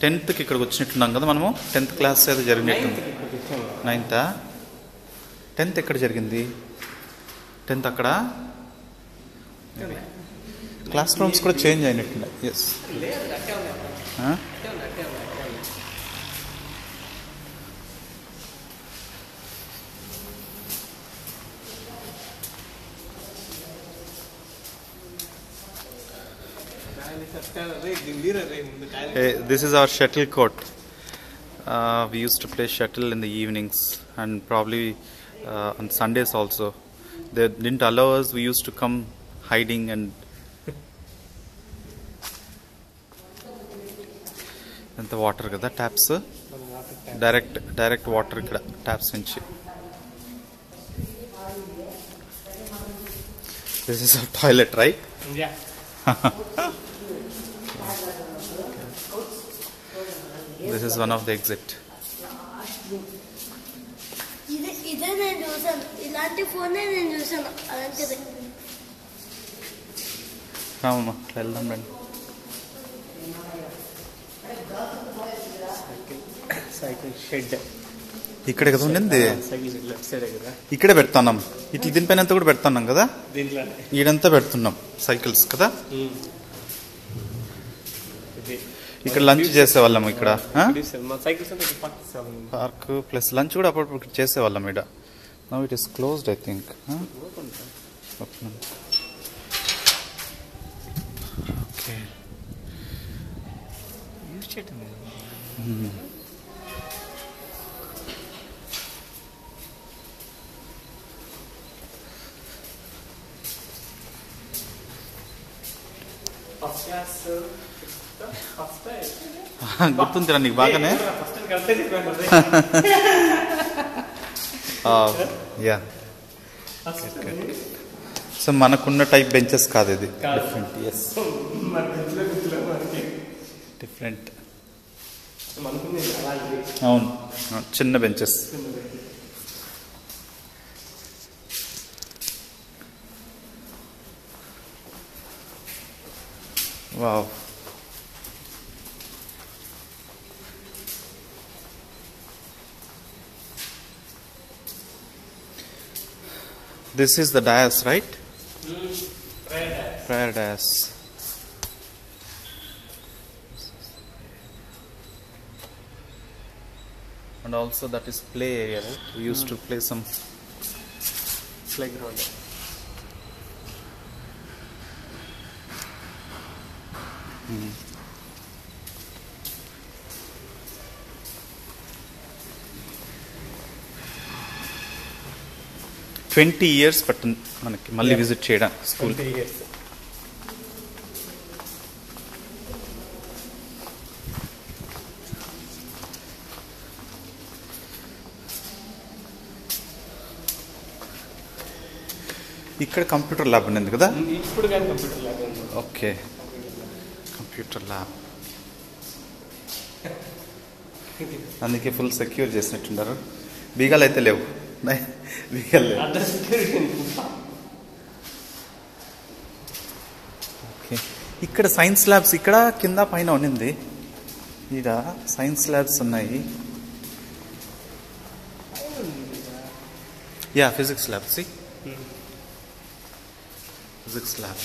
టెన్త్కి ఇక్కడికి వచ్చినట్టున్నాం కదా మనము. 10th క్లాస్ ఏదో జరిగినట్టుంది. 9th 10th ఎక్కడ జరిగింది? 10th అక్కడ. క్లాస్ రూమ్స్ కూడా చేంజ్ అయినట్టున్నాయి. Yes. This is our shuttle court. We used to play shuttle in the evenings and probably on Sundays also. They didn't allow us. We used to come hiding and the water kada taps direct water ikkada taps nunchi. This is our toilet, right? Yeah. This is one of the exit. ఇదే నేను చూసాను. ఇలాంటి ఫోనే నేను చూసాను. అలాంటిది. రామమ్మ వెళ్దాం రండి. సైకిల్ షెడ్ ఇక్కడ కదా ఉండింది. ఇక్కడే పెడుతున్నాం. ఇట్లా దీనిపైన అంతా కూడా పెడుతున్నాం కదా. ఈడంతా పెడుతున్నాం సైకిల్స్ కదా. ఇక్కడ లంచ్ చేసేవాళ్ళం. ఇక్కడ పార్క్ ప్లస్ లంచ్ కూడా అప్పుడప్పుడు చేసేవాళ్ళం. ఇక్కడ now it is closed I think. Okay. గుర్తుందిరా నీకు బాగానే. యా. సో మనకున్న టైప్ బెంచెస్ కాదు ఇది. డిఫరెంట్. Yes different. అవును చిన్న benches. Wow. This is the dais, right? Prayer dais. And also that is play area, right? We used to play some playground. Mm-hmm. 20 years పట్టింది మనకి మళ్ళీ visit చేయడం school. 20 years. ఇక్కడ computer lab ఉంది కదా. ఇప్పుడు కానీ కంప్యూటర్ ల్యాబ్ ఉంది. Okay computer lab. అందుకే ఫుల్ సెక్యూర్ చేసినట్టున్నారు. బీగాలు అయితే లేవు. ఓకే. ఇక్కడ సైన్స్ ల్యాబ్స్ ఇక్కడ కింద పైన ఉన్నింది. ఇక్కడ సైన్స్ ల్యాబ్స్ ఉన్నాయి. Yeah physics lab. సి physics lab.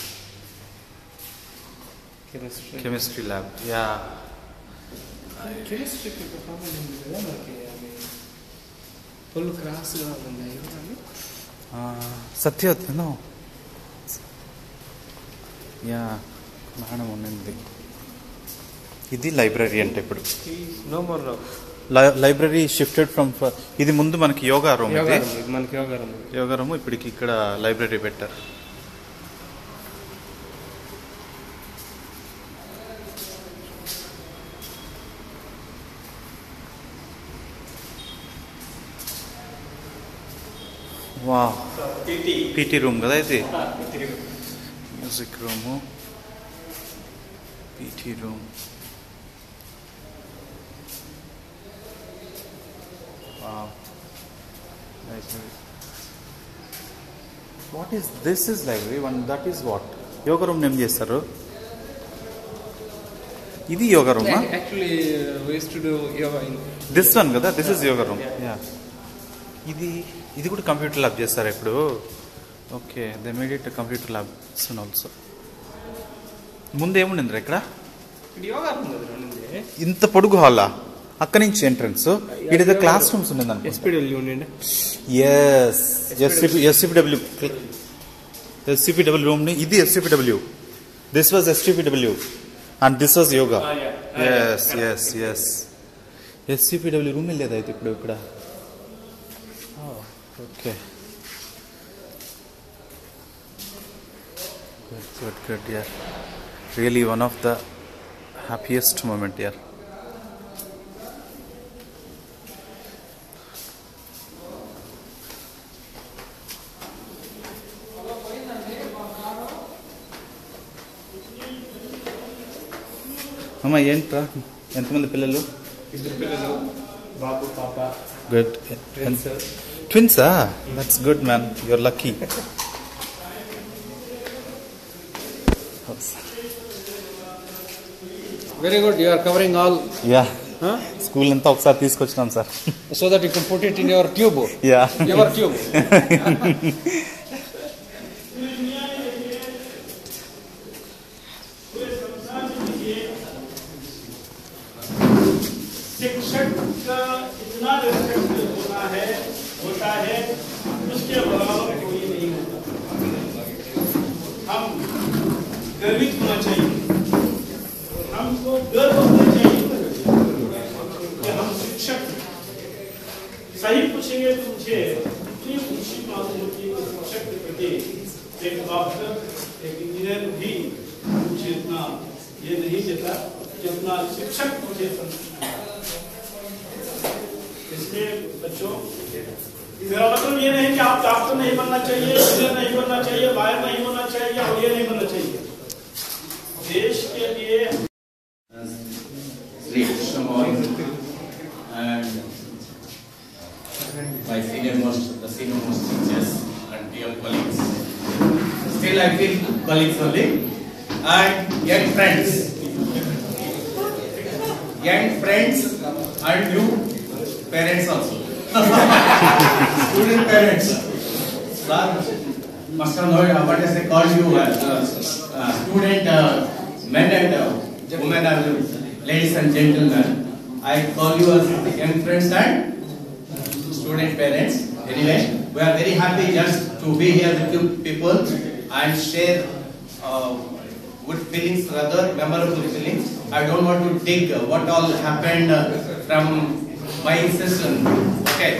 Chemistry lab. Yeah కెమిస్ట్రీకి ఒక ప్రాబ్లం ఉంది కదా మనకి. ఫుల్ క్రాస్గా ఉన్నాయి. సత్యవతి యా మేడం ఉండింది. ఇది లైబ్రరీ అంటే ఇప్పుడు no more library shifted from. ఇది ముందు మనకి యోగా రూమ్, మనకి యోగా రూమ్. ఇప్పటికి ఇక్కడ లైబ్రరీ పెట్టారు. వా పీటీ రూమ్ కదా ఇది. Music room, PT room. What is this is library one, that is what yoga room name చేస్తారు. ఇది yoga room. Actually we used to do yoga in this one కదా, this is yoga room. Yeah ఇది కూడా computer lab చేస్తారు ఇప్పుడు. Okay, they made it computer lab soon also. ముందు ఏముండింది ఇక్కడ? ఇంత పొడుగు హాలా, అక్కడి నుంచి ఎంట్రన్స్. ఇది క్లాస్ రూమ్స్ ఉండింది. ఎస్సిపిడబ్ల్యూ రూమ్ ని. ఇది SCPW, this was SCPW and this was yoga. Yes SCPW room లేదా అయితే ఇప్పుడు ఇక్కడ. Okay, good. Yeah, really one of the happiest moment here. అమ్మా ఏంట్రా, ఎంతమంది పిల్లలు? 2 పిల్లలు, బాబు పాప. గుడ్. ట్విన్సా? That's good man, your lucky. Very good, you are covering all. Yeah, school అంతా ఒకసారి తీసుకొచ్చినాం sir. So that you can put it in your tube. Yeah, your tube. शिक्षक का इतना रिस्पेक्ट होता है उसके बराबर कोई नहीं होता. हम गर्वित होना चाहिए, हमको गर्व होना चाहिए कि हम शिक्षक. सही पूछेंगे तो मुझे इतनी खुशी मालूम होती है कि शिक्षक के प्रति एक डॉक्टर, एक इंजीनियर भी मुझे इतना ये नहीं देता जितना शिक्षक मुझे संतुष्ट. इसलिए बच्चों, मेरा मतलब ये नहीं कि आप डॉक्टर नहीं बनना चाहिए, इंजीनियर नहीं बनना चाहिए, लॉयर नहीं बनना चाहिए और ये नहीं बनना चाहिए. देश के लिए Sri Krishna Mohan and my senior most teachers and dear colleagues. Still I feel colleagues only and young friends and you parents also. Student parents. Sir, must have known what is they call you student men and women and ladies and gentlemen. I call you as young friends and student parents. Anyway, we are very happy just to be here with you people and share good feelings, rather memorable feelings. I don't want to dig what all happened from my session. Okay,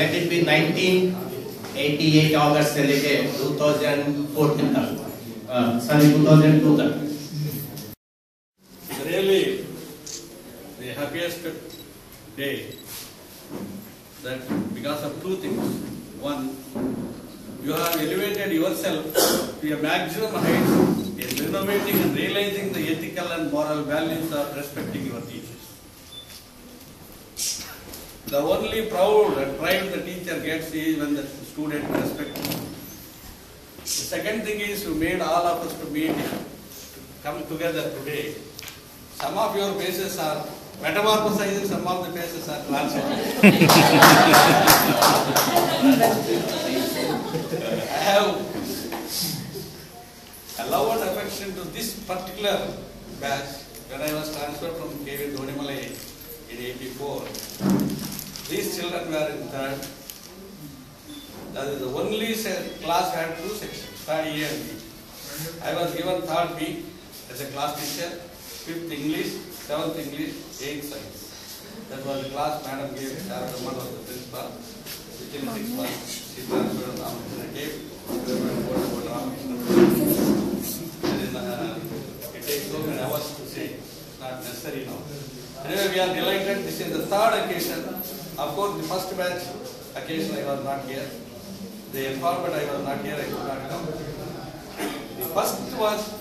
let it be 1988 August से लेके 2014 तक, sorry 2002 तक. Really, the happiest day that because of two things. One, you have elevated yourself to a maximum height in renovating and realizing the ethical and moral values of respecting your teachers. The only proud and pride the teacher gets is when the student respects him. The second thing is you made all of us to meet, to come together today. Some of your faces are metamorphosizing, some of the faces are transforming. I have a love and affection to this particular batch. When I was transferred from KV Donimalai in 84, these children were in third. That is the only class had two sections, third A and B. I was given 3rd week as a class teacher, 5th English, 7th English, 8th science. That was the class Madam gave. Saradaman was the principal. Within 6 months, she transferred to Ramakrishna Cave. It takes so many hours to say. It's not necessary now. Anyway, we are delighted. This is the 3rd occasion. Of course, the first batch occasion I was not here. They informed that I was not here. I could not come. The first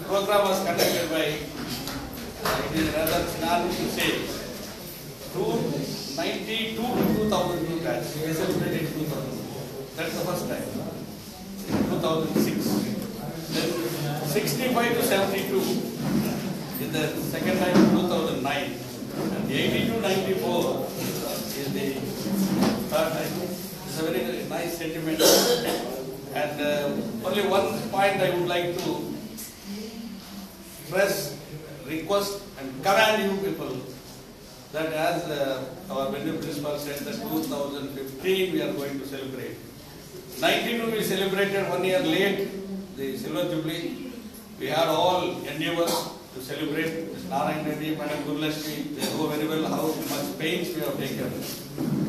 program was conducted by, it is rather snarky to say, 92 to 2002 batch. We celebrated 2000. That's the first time. 2006. Then 65 to 72 is the second time, 2009. And 80 to 94 is the 3rd time. It's a very nice sentiment. And only one point I would like to stress, request and command you people that as our venue principal said that 2015 we are going to celebrate. 92 we celebrated 1 year late the Silver Jubilee. We had all endeavors to celebrate Ms. Narayan Reddy, Madam Gurulakshmi. They know very well how much pains we have taken.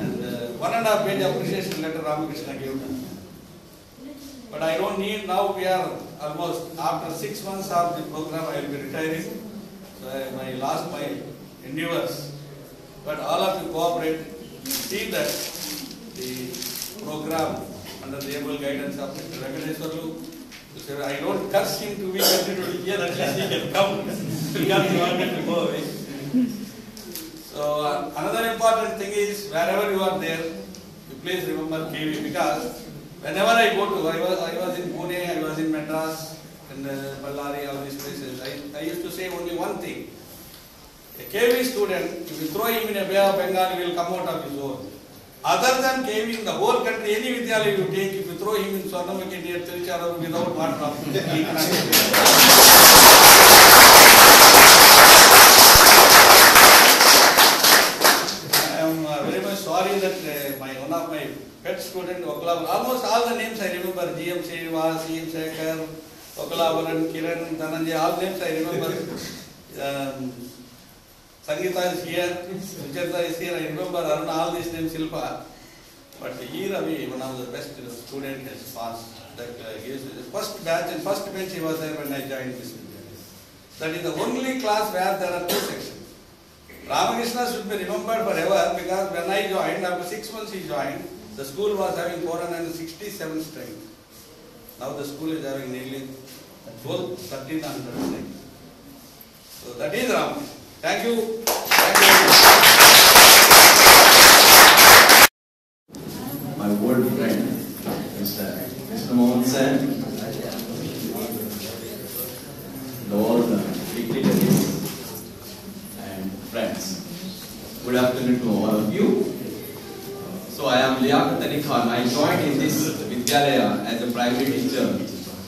And 1.5 page appreciation letter Ramakrishna gave them. But I don't need, now we are almost after 6 months of the program I will be retiring. So my last my endeavors. But all of you cooperate, see that the program under the able guidance of Mr. Venkateswarlu, I don't curse him to be continued here, at least he can come because he wanted to go away. So another important thing is wherever you are there, you please remember KV because whenever I go to, I was in Pune, I was in Madras, and Ballari, all these places, I used to say only one thing. A KV student, if you throw him in a Bay of Bengal, he will come out of his own. Other than KV in the whole country, any Vidyalaya you take, if you throw him in Swarnamukhi near Tiruchararu without water, he cannot. I am very much sorry that one of my pet student, Okalavaran, almost all the names I remember, GM Srinivas, CM Shekhar, Okalavaran, Kiran, Dhananjay, all names I remember. Sangeeta is here, Sucheta is here, I remember Aruna, all these names, Silpa. But here Ravi, one of the best student has passed. That he is first batch and first bench he was there when I joined this. That is the only class where there are 2 sections. Ramakrishna should be remembered forever because when I joined, after 6 months he joined, the school was having 467 strength. Now the school is having nearly 1,300 strength. So that is Ramakrishna. Thank you. My old friend, Mr. Mohan Sen, all the dignitaries and friends. Good afternoon to all of you. So I am Liaquat Ali Khan. I joined in this Vidyalaya as a primary teacher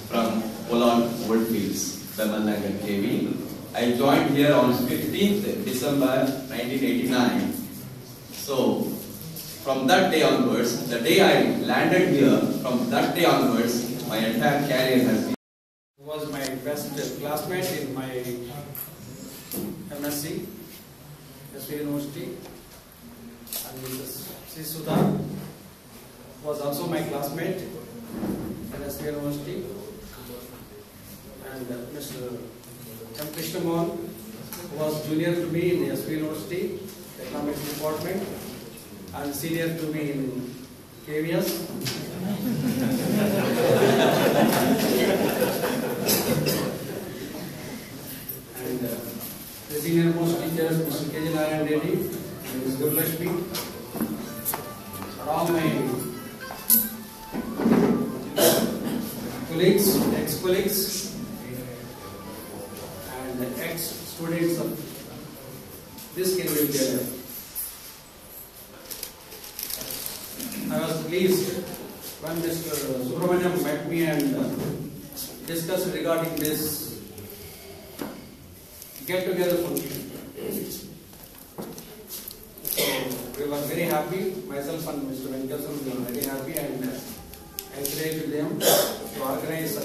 from Poland Oldfields, Bemalnagar KV. I joined here on 15th December 1989. So, from that day onwards, the day I landed here, from that day onwards, my entire career has been. He was my best classmate in my MSc, SV University, and Mrs. C. Sudha was also my classmate in SV University, and Mr. M. Krishnamon, who was junior to me in the SV University, Economics Department, and senior to me in KVS. And the senior most teachers, Mr. K. J. Narayan Reddy, Ms. Gurulakshmi, all my colleagues, ex-colleagues, the ex-students of this Vidyalaya. I was pleased when Mr. Subramaniam met me and discussed regarding this get-together function. So we were very happy, myself and Mr. Venkateswarlu were very happy and encouraged them to organize a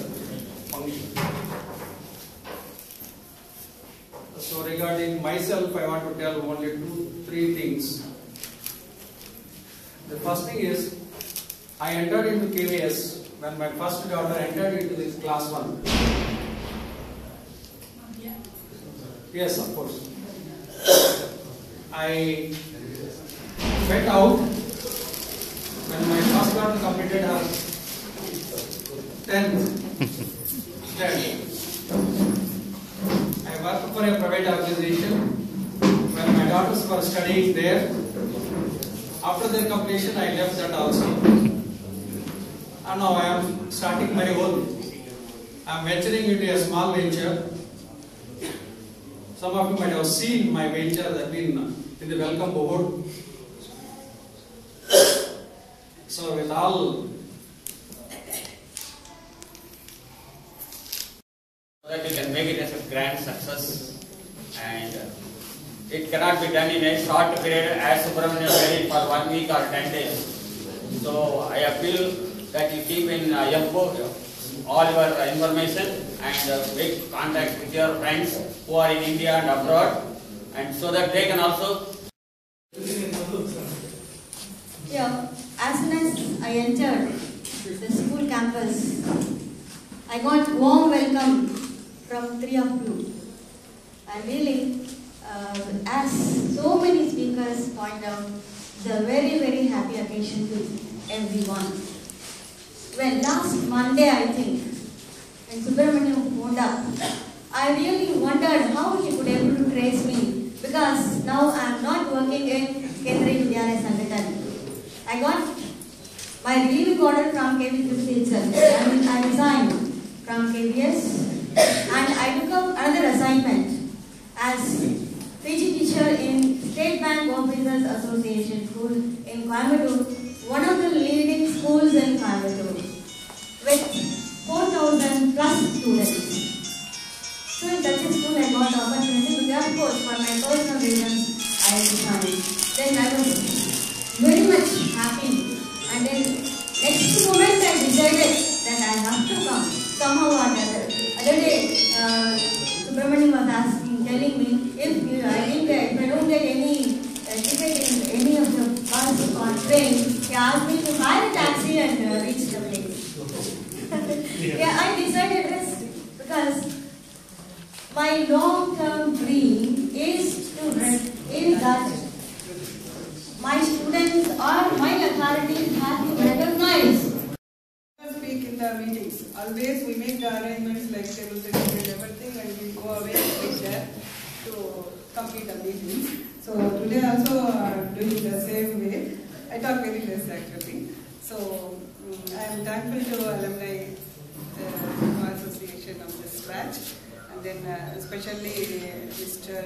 function. myself, I want to tell only 2-3 things. The first thing is, I entered into KVS when my first daughter entered into this class 1. Yes, of course. I went out when my first daughter completed her 10th standard. I worked for a private organization when my daughters were studying there. After their completion, I left that also. And now I am starting my own. I am venturing into a small venture. Some of you might have seen my venture that been in the welcome board. So with all that we can make it as a grand success, and it cannot be done in a short period as Subramanian did for 1 week or 10 days. So I appeal that you keep in FO all your information and make contact with your friends who are in India and abroad, and so that they can also. Yeah, as soon as I entered the school campus, I got warm welcome from 3 of you. I really, as so many speakers point out, the very, very happy occasion to everyone. Well, last Monday, I think, when Subramanian phoned up, I really wondered how he could able to trace me, because now I am not working in Kendriya Vidyalaya Sangathan. I got my relieving order from KVS itself, and I resigned from KVS, and I took up another assignment as PG teacher in State Bank Officers Association School in Coimbatore, one of the leading schools in Coimbatore, with 4,000 plus students. So in such a school I got the opportunity, but of course for my personal reasons I resigned. Then I was very much happy, and then next moment I decided that I have to come somehow or other. Other day, Subramanian was asking, telling me if I don't get any ticket in any of the bus or train, he asked me to hire a taxi and reach the place. Yeah, I decided this because my long-term dream is that my students or my authorities have to recognize. Speak in the meetings. Always we make the arrangements like table setting and everything, and we go away and sit there to complete the meetings. So today also doing the same way. I talk very less actually. So I am thankful to Alumni Association of this batch, and then especially Mr.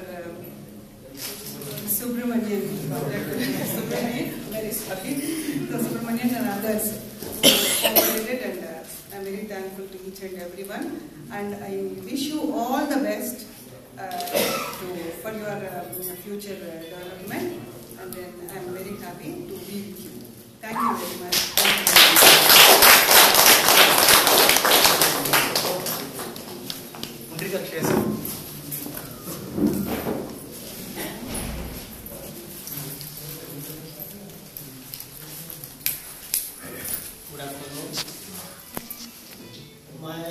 Subramanian, very happy. So Subramanian and others cooperated, and I am very thankful to each and everyone. And I wish you all the best for your future development. And then I am very happy to be with you. Thank you very much. Good afternoon. मैं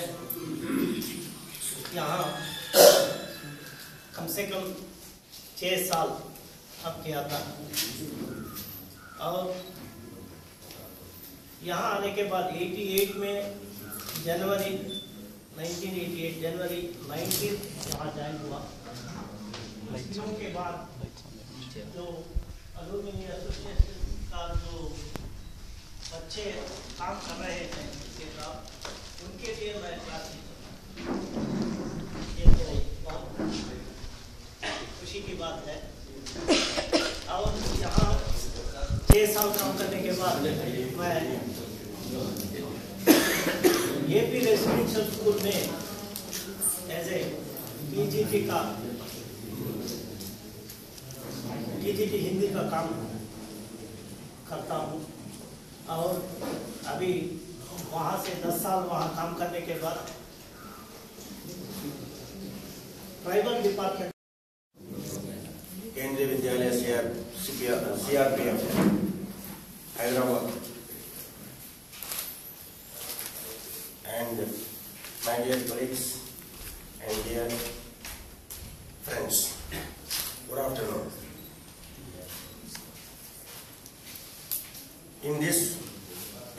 यहाँ कम से कम 6 साल अब किया था, और यहाँ आने के बाद 88 में जनवरी 1988 जनवरी 19 यहाँ ज्वाइन हुआ। के बाद जो अलुमिनी एसोसिएशन का जो बच्चे काम कर रहे थे उसके साथ, उनके लिए मैं क्लास ये तो बहुत खुशी की बात है। और यहाँ 6 साल काम करने के बाद मैं एपी रेसिडेंशियल स्कूल में एज ए पीजीटी हिंदी का काम करता हूँ। और अभी वहाँ से 10 साल वहाँ काम करने के बाद tribal department CRPF, Hyderabad. And my dear colleagues and dear friends, good afternoon. In this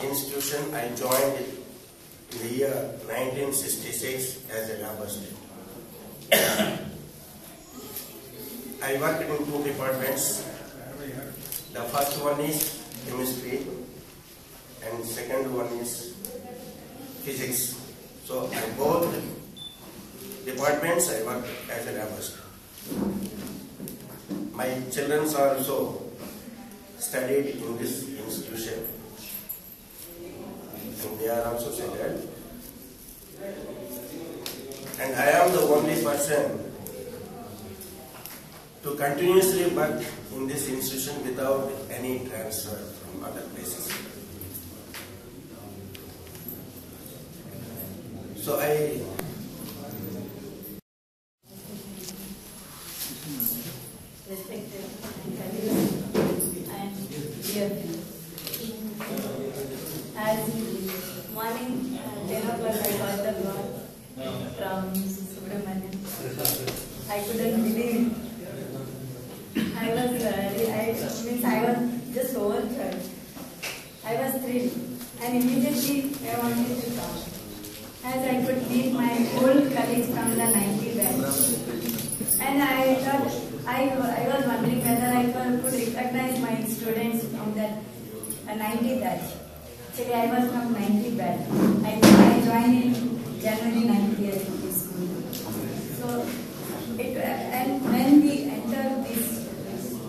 institution, I joined in the year 1966 as a lab assistant. I worked in two departments. The first one is chemistry and second one is physics. So in both departments I worked as a lab assistant. My children also studied in this institution and they are also settled. And I am the only person to continuously work in this institution without any transfer from other places. So I respected and dear friends. As morning 10 o'clock I got the call from Subramanian. I couldn't believe it. I was just overjoyed. I was thrilled and immediately I wanted to talk. As I could meet my old colleagues from the 90 batch. And I thought, I was wondering whether I could recognize my students from that 90 batch. Actually, I was from 90 batch. I joined in January 98 in this school. So, and when we enter this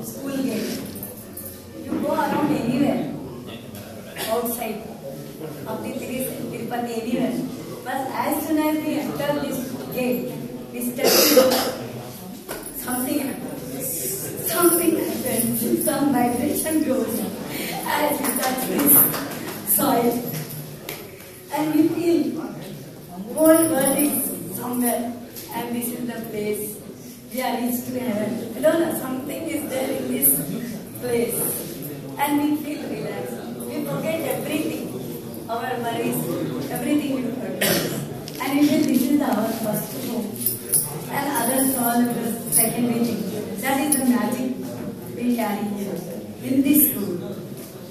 school gate, you go around anywhere, outside of the Tirupati, anywhere. But as soon as we enter this gate, we step something happens. Some vibration goes as we touch this soil. And we feel whole world is somewhere and this is the place. We are reached to heaven. I don't know, something is there in this place. And we feel relaxed. We forget everything. Our worries, everything we forget. And even this is our first home. And others all the secondary thing. That is the magic we carry here. In this school,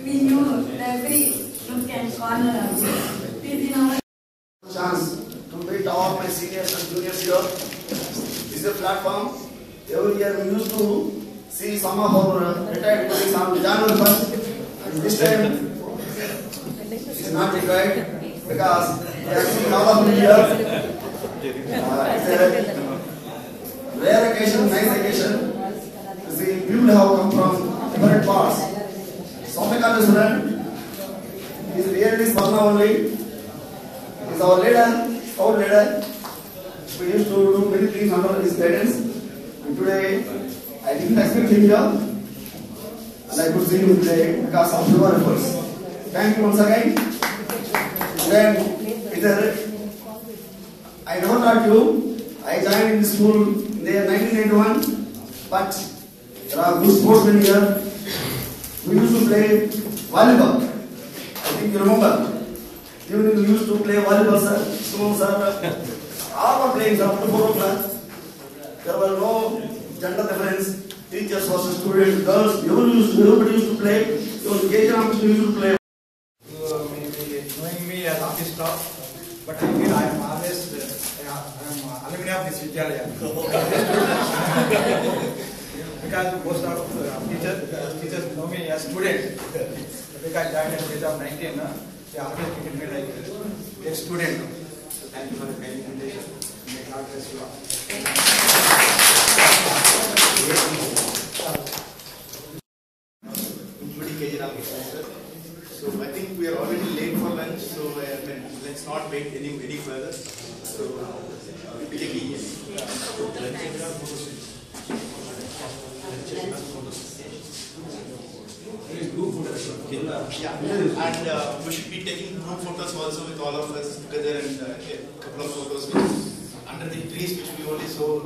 we know every nook and corner of it. It is in our chance to meet all my seniors and juniors here. This is a platform. Every year we used to see some of our retired colleagues on January 1st. And this time it is not required because we are seeing all of you here. It's a rare occasion, nice occasion to see people have come from different parts. Somikant student is really Sparna only. He is our leader, scout leader. We used to do many things under his guidance. And today, I didn't expect him here. And I could see him today because of your efforts. Thank you once again. Then, I never thought you. I joined in the school in the year 1991. But there are good sportsmen here. We used to play volleyball. I think you remember. Even we used to play volleyball, sir. School, sir. All were playing up to 4 o'clock. There was no gender difference. Teachers versus students, girls, everybody used to play. So engaged used to play. You may be knowing me as office staff, but I feel I am always alumni of this Vidyalaya. Because most of teachers know me as student. Because I joined at the age of 19, they always treated me like a student. So thank you for the kind invitation. May God bless you all. Including KJ sir. So I think we are already late for lunch, so let's not wait any further. So we take it. Yeah, and we should be taking group photos also with all of us together and a couple of photos under the trees which we only saw.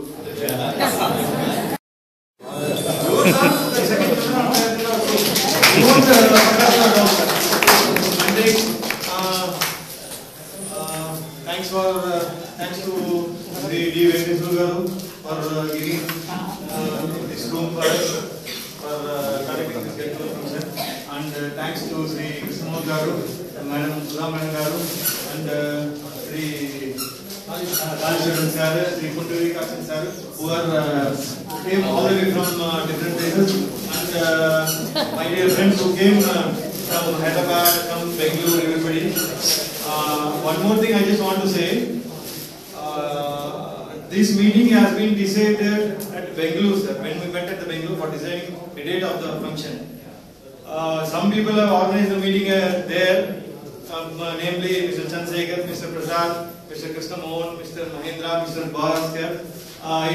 Sri D. Venkateswar Garu for giving this room for us, for conducting this cultural function. And thanks to Sri Krishnamurthy Garu, Madam Sudha Madam Garu, and Sri Rajasharan Sir, Sri Kunduri Kashan Sir, who came all the way from different places. And my dear friends who came from Hyderabad, from Bengaluru, everybody. One more thing I just want to say. This meeting has been decided at Bengaluru, sir. When we met at the Bengaluru for deciding the date of the function. Some people have organized the meeting there, namely Mr. Chandrasekhar, Mr. Prasad, Mr. Krishna Mohan, Mr. Mahendra, Mr. Bhaskar.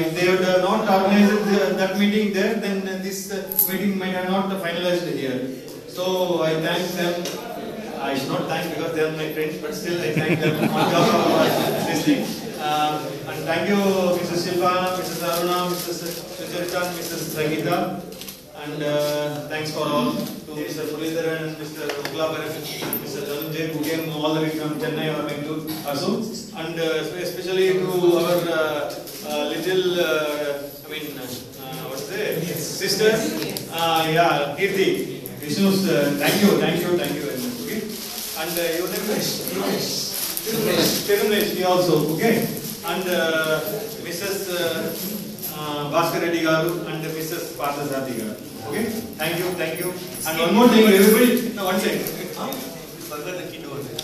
If they would not organized that meeting there, then this meeting might have not finalized here. So I thank them. I should not thank because they are my friends, but still I thank them on behalf of this thing. And thank you, Mrs. Shilpa, Mrs. Aruna, Mrs. Sucharita, Mrs. Sangeeta. And thanks for all to Mr. Mulidhar and Mr. Uklabaran, Mr. Dhananjay, who came all the way from Chennai or Bengaluru also. And especially to our little, what's it? Sister, Kirti, Vishnu's, thank you very much. Okay? And your name is Tirumnesh, he also, okay? And Mrs. Bhaskar Reddy Garu and Mrs. Parthasarthi Garu. Okay? Thank you. And one more thing, everybody, no, one second. Forgot the key over there.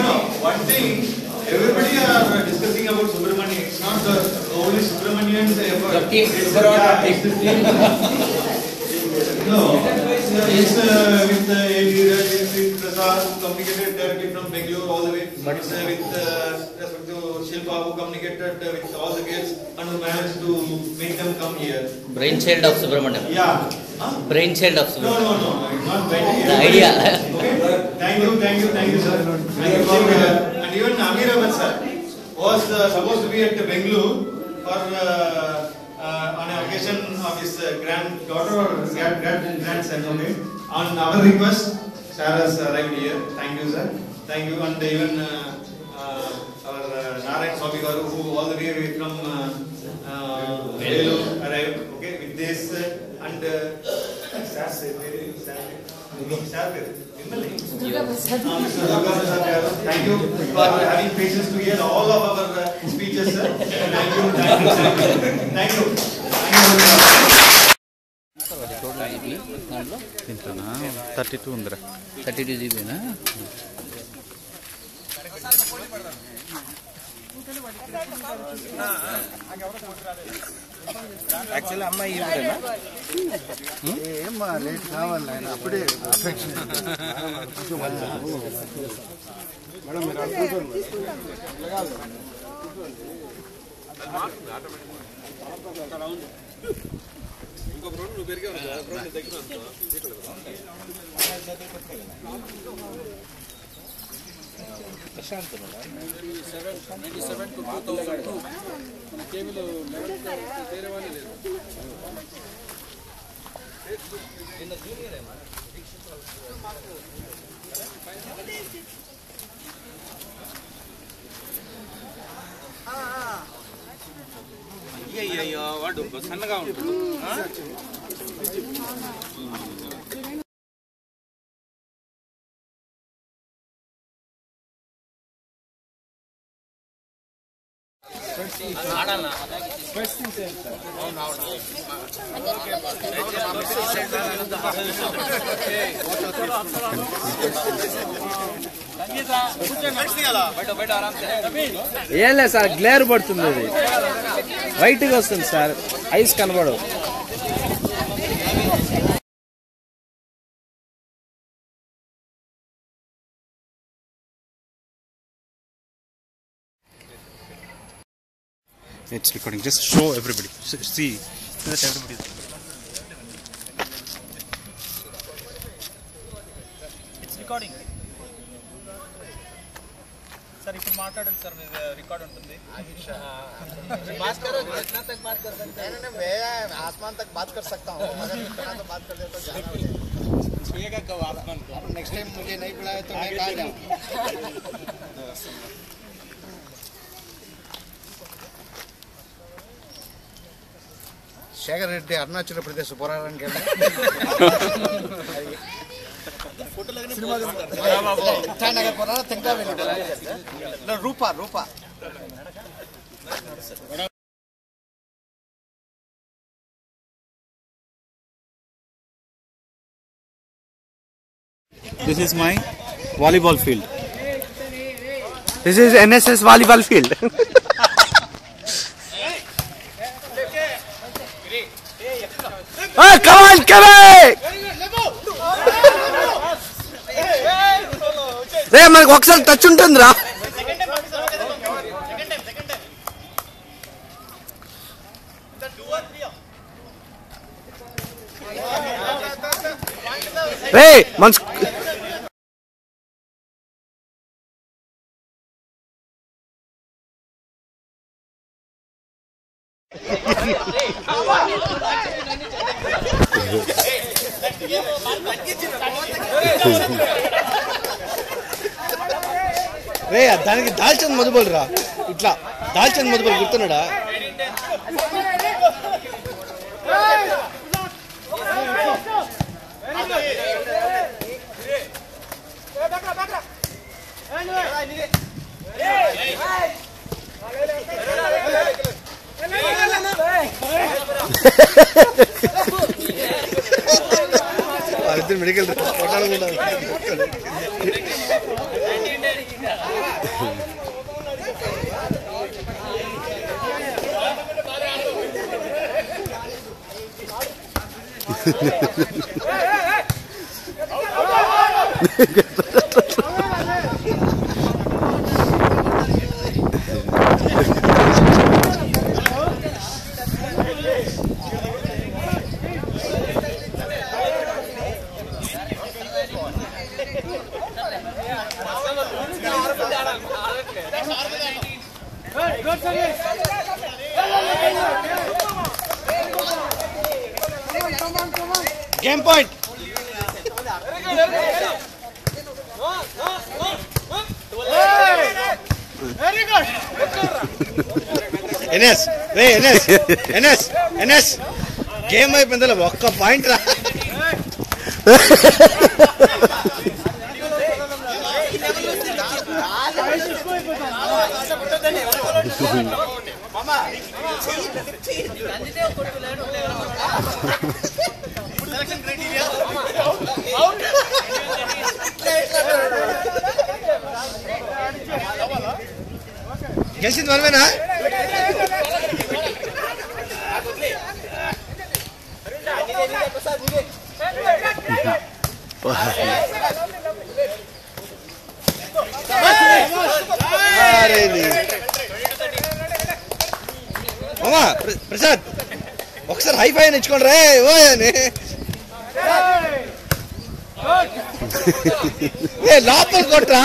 No, one thing, everybody are discussing about Subramanian. It's not only Subramanian's effort. The team, no, it's with Prasad, who communicated directly from Bengaluru all the way. But with respect to Shilpa, who communicated with all the girls and who managed to make them come here. Brainchild of Subramanian. Yeah. Brainchild of Subramanian. No, not brainchild. The idea. Okay. Thank you, sir. Thank you. And even Amir Ahmed sir was supposed to be at Bengaluru for on an occasion of his granddaughter or grandson. Okay. On our request, sir has arrived here. Thank you, sir. Thank you, and even our Narayan Swami Garu, who all the way from Velu arrived. Okay, with this and thank you for having patience to hear all of our speeches, sir. Thank you. ఇంట్లోనా 32 ఉందిరా 32 జీబీనా actually అమ్మాయి ఏమ్మా late కావాలి ఆయన అప్పుడే madam మీరు ఇంకొక రోజు నువ్వు పెరిగే దగ్గర ప్రశాంత్ 97 to 2002 మన కేబుల్ వేరే వాళ్ళే లేదు నిన్న జూనియర్ ఏమా అయ్యయ్యో వాడు సన్నగా ఉంటాడు ఏం లేదు సార్ గ్లేర్ పడుతుంది అది వైట్ గా వస్తుంది సార్ ఐస్ కనబడవు It's recording. Just show everybody. See that everybody. It's recording. Sir if market sir record ఉంటుంది बात करो कितना तक बात कर सकते हैं मैं आसमान तक बात कर सकता हूं मगर इतना तो बात कर ले तो जाना छुएगा कब आसमान को नेक्स्ट टाइम मुझे नहीं बुलाया तो मैं कहां जाऊं శేఖర్ రెడ్డి అరుణాచల్ ప్రదేశ్ పోరాటానికి రూపా రూపా This is my volleyball field. This is NSS volleyball field. Come on, come on! రే మనకు ఒకసారి టచ్ ఉంటుందిరా. రే మన రే దానికి దాల్చంద్ మధుబోలు రా, ఇట్లా దాల్చంద్ మధుబోలు గుర్తున్నాడా? వాళ్ళిద్దరు medical Game point. Very good. NS, hey NS. Game అయిపోయిందల ఒక్క పాయింట్ రా. గెలిచింది మనమేనా? మామా ప్రసాద్ ఒకసారి హైఫై ఇచ్చుకోండి రే ఓ అని. లోపల కొట్రా.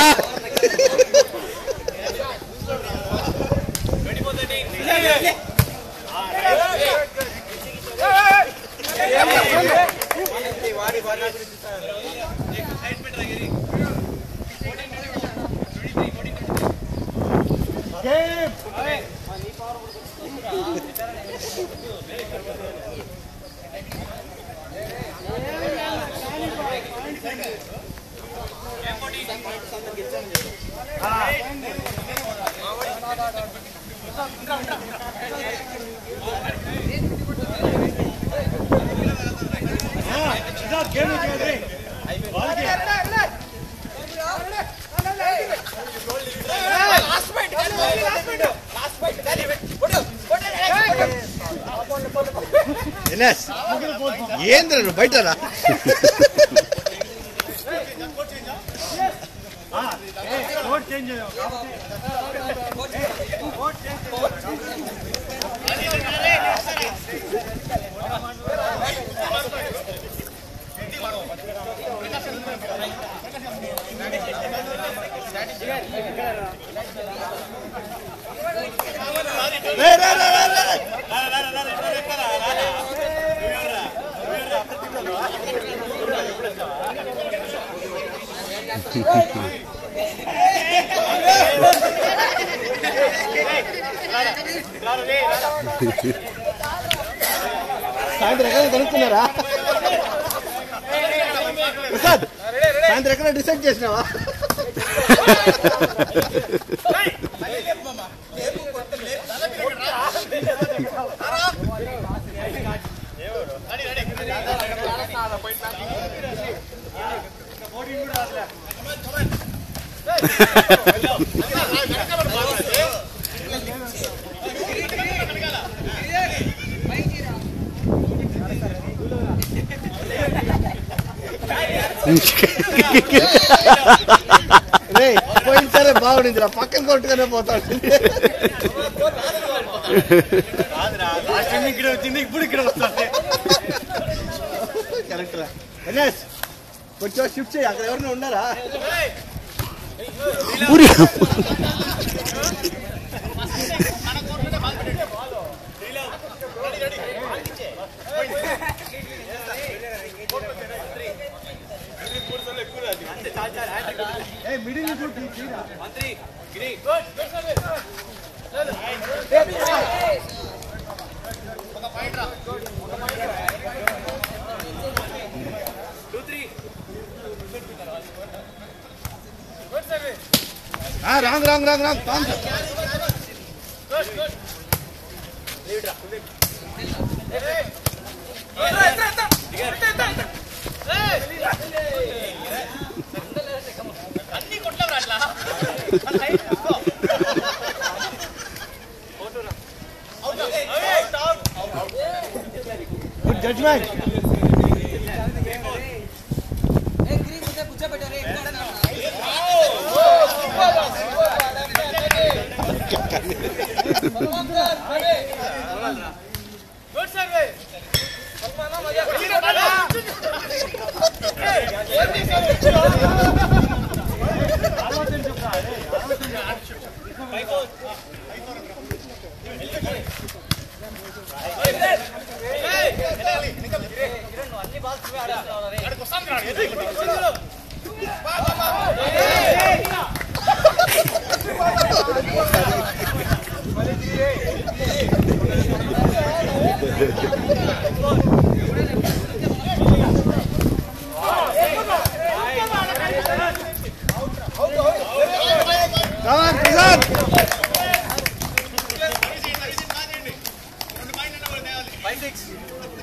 ఏంద్ర బయటరా? సాయంత్రం ఎక్కడ కనుక్కున్నారా ప్రసాద్? సాయంత్రం ఎక్కడ డిసైడ్ చేసినావా? పోయినసారే బాగుండింది రా, పక్కన కొట్టుగానే పోతాడు. ఇక్కడ వచ్చింది, ఇప్పుడు ఇక్కడ వస్తుంది. కరెక్ట్ రా. గణేష్ కొంచెం షిఫ్ట్ చేయి, అక్కడ ఎవరైనా ఉన్నారా? Middle wrong wrong wrong wrong calm good judgment.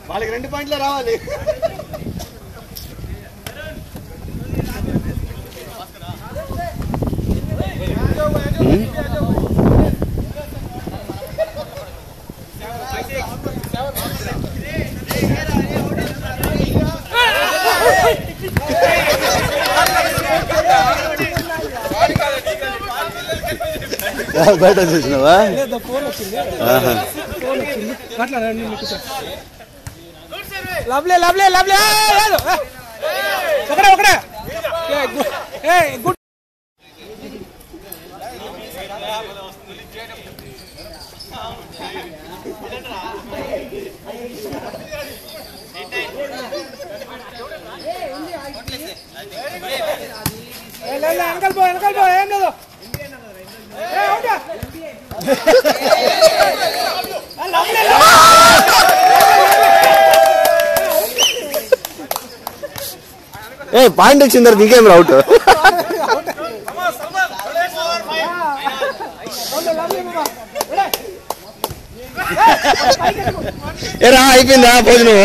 వాళ్ళకి 2 పాయింట్లు రావాలి. బయట చూసినావా? లవ్లీ లవ్లీ లవ్లీ ఒకడే ఒకడే గుడ్. వెనకాల పో ఏం లేదు. పాయింట్ వచ్చింది తర్వాత ఇంకేం అవుట్. ఏరా అయిపోయిందా భోజనం?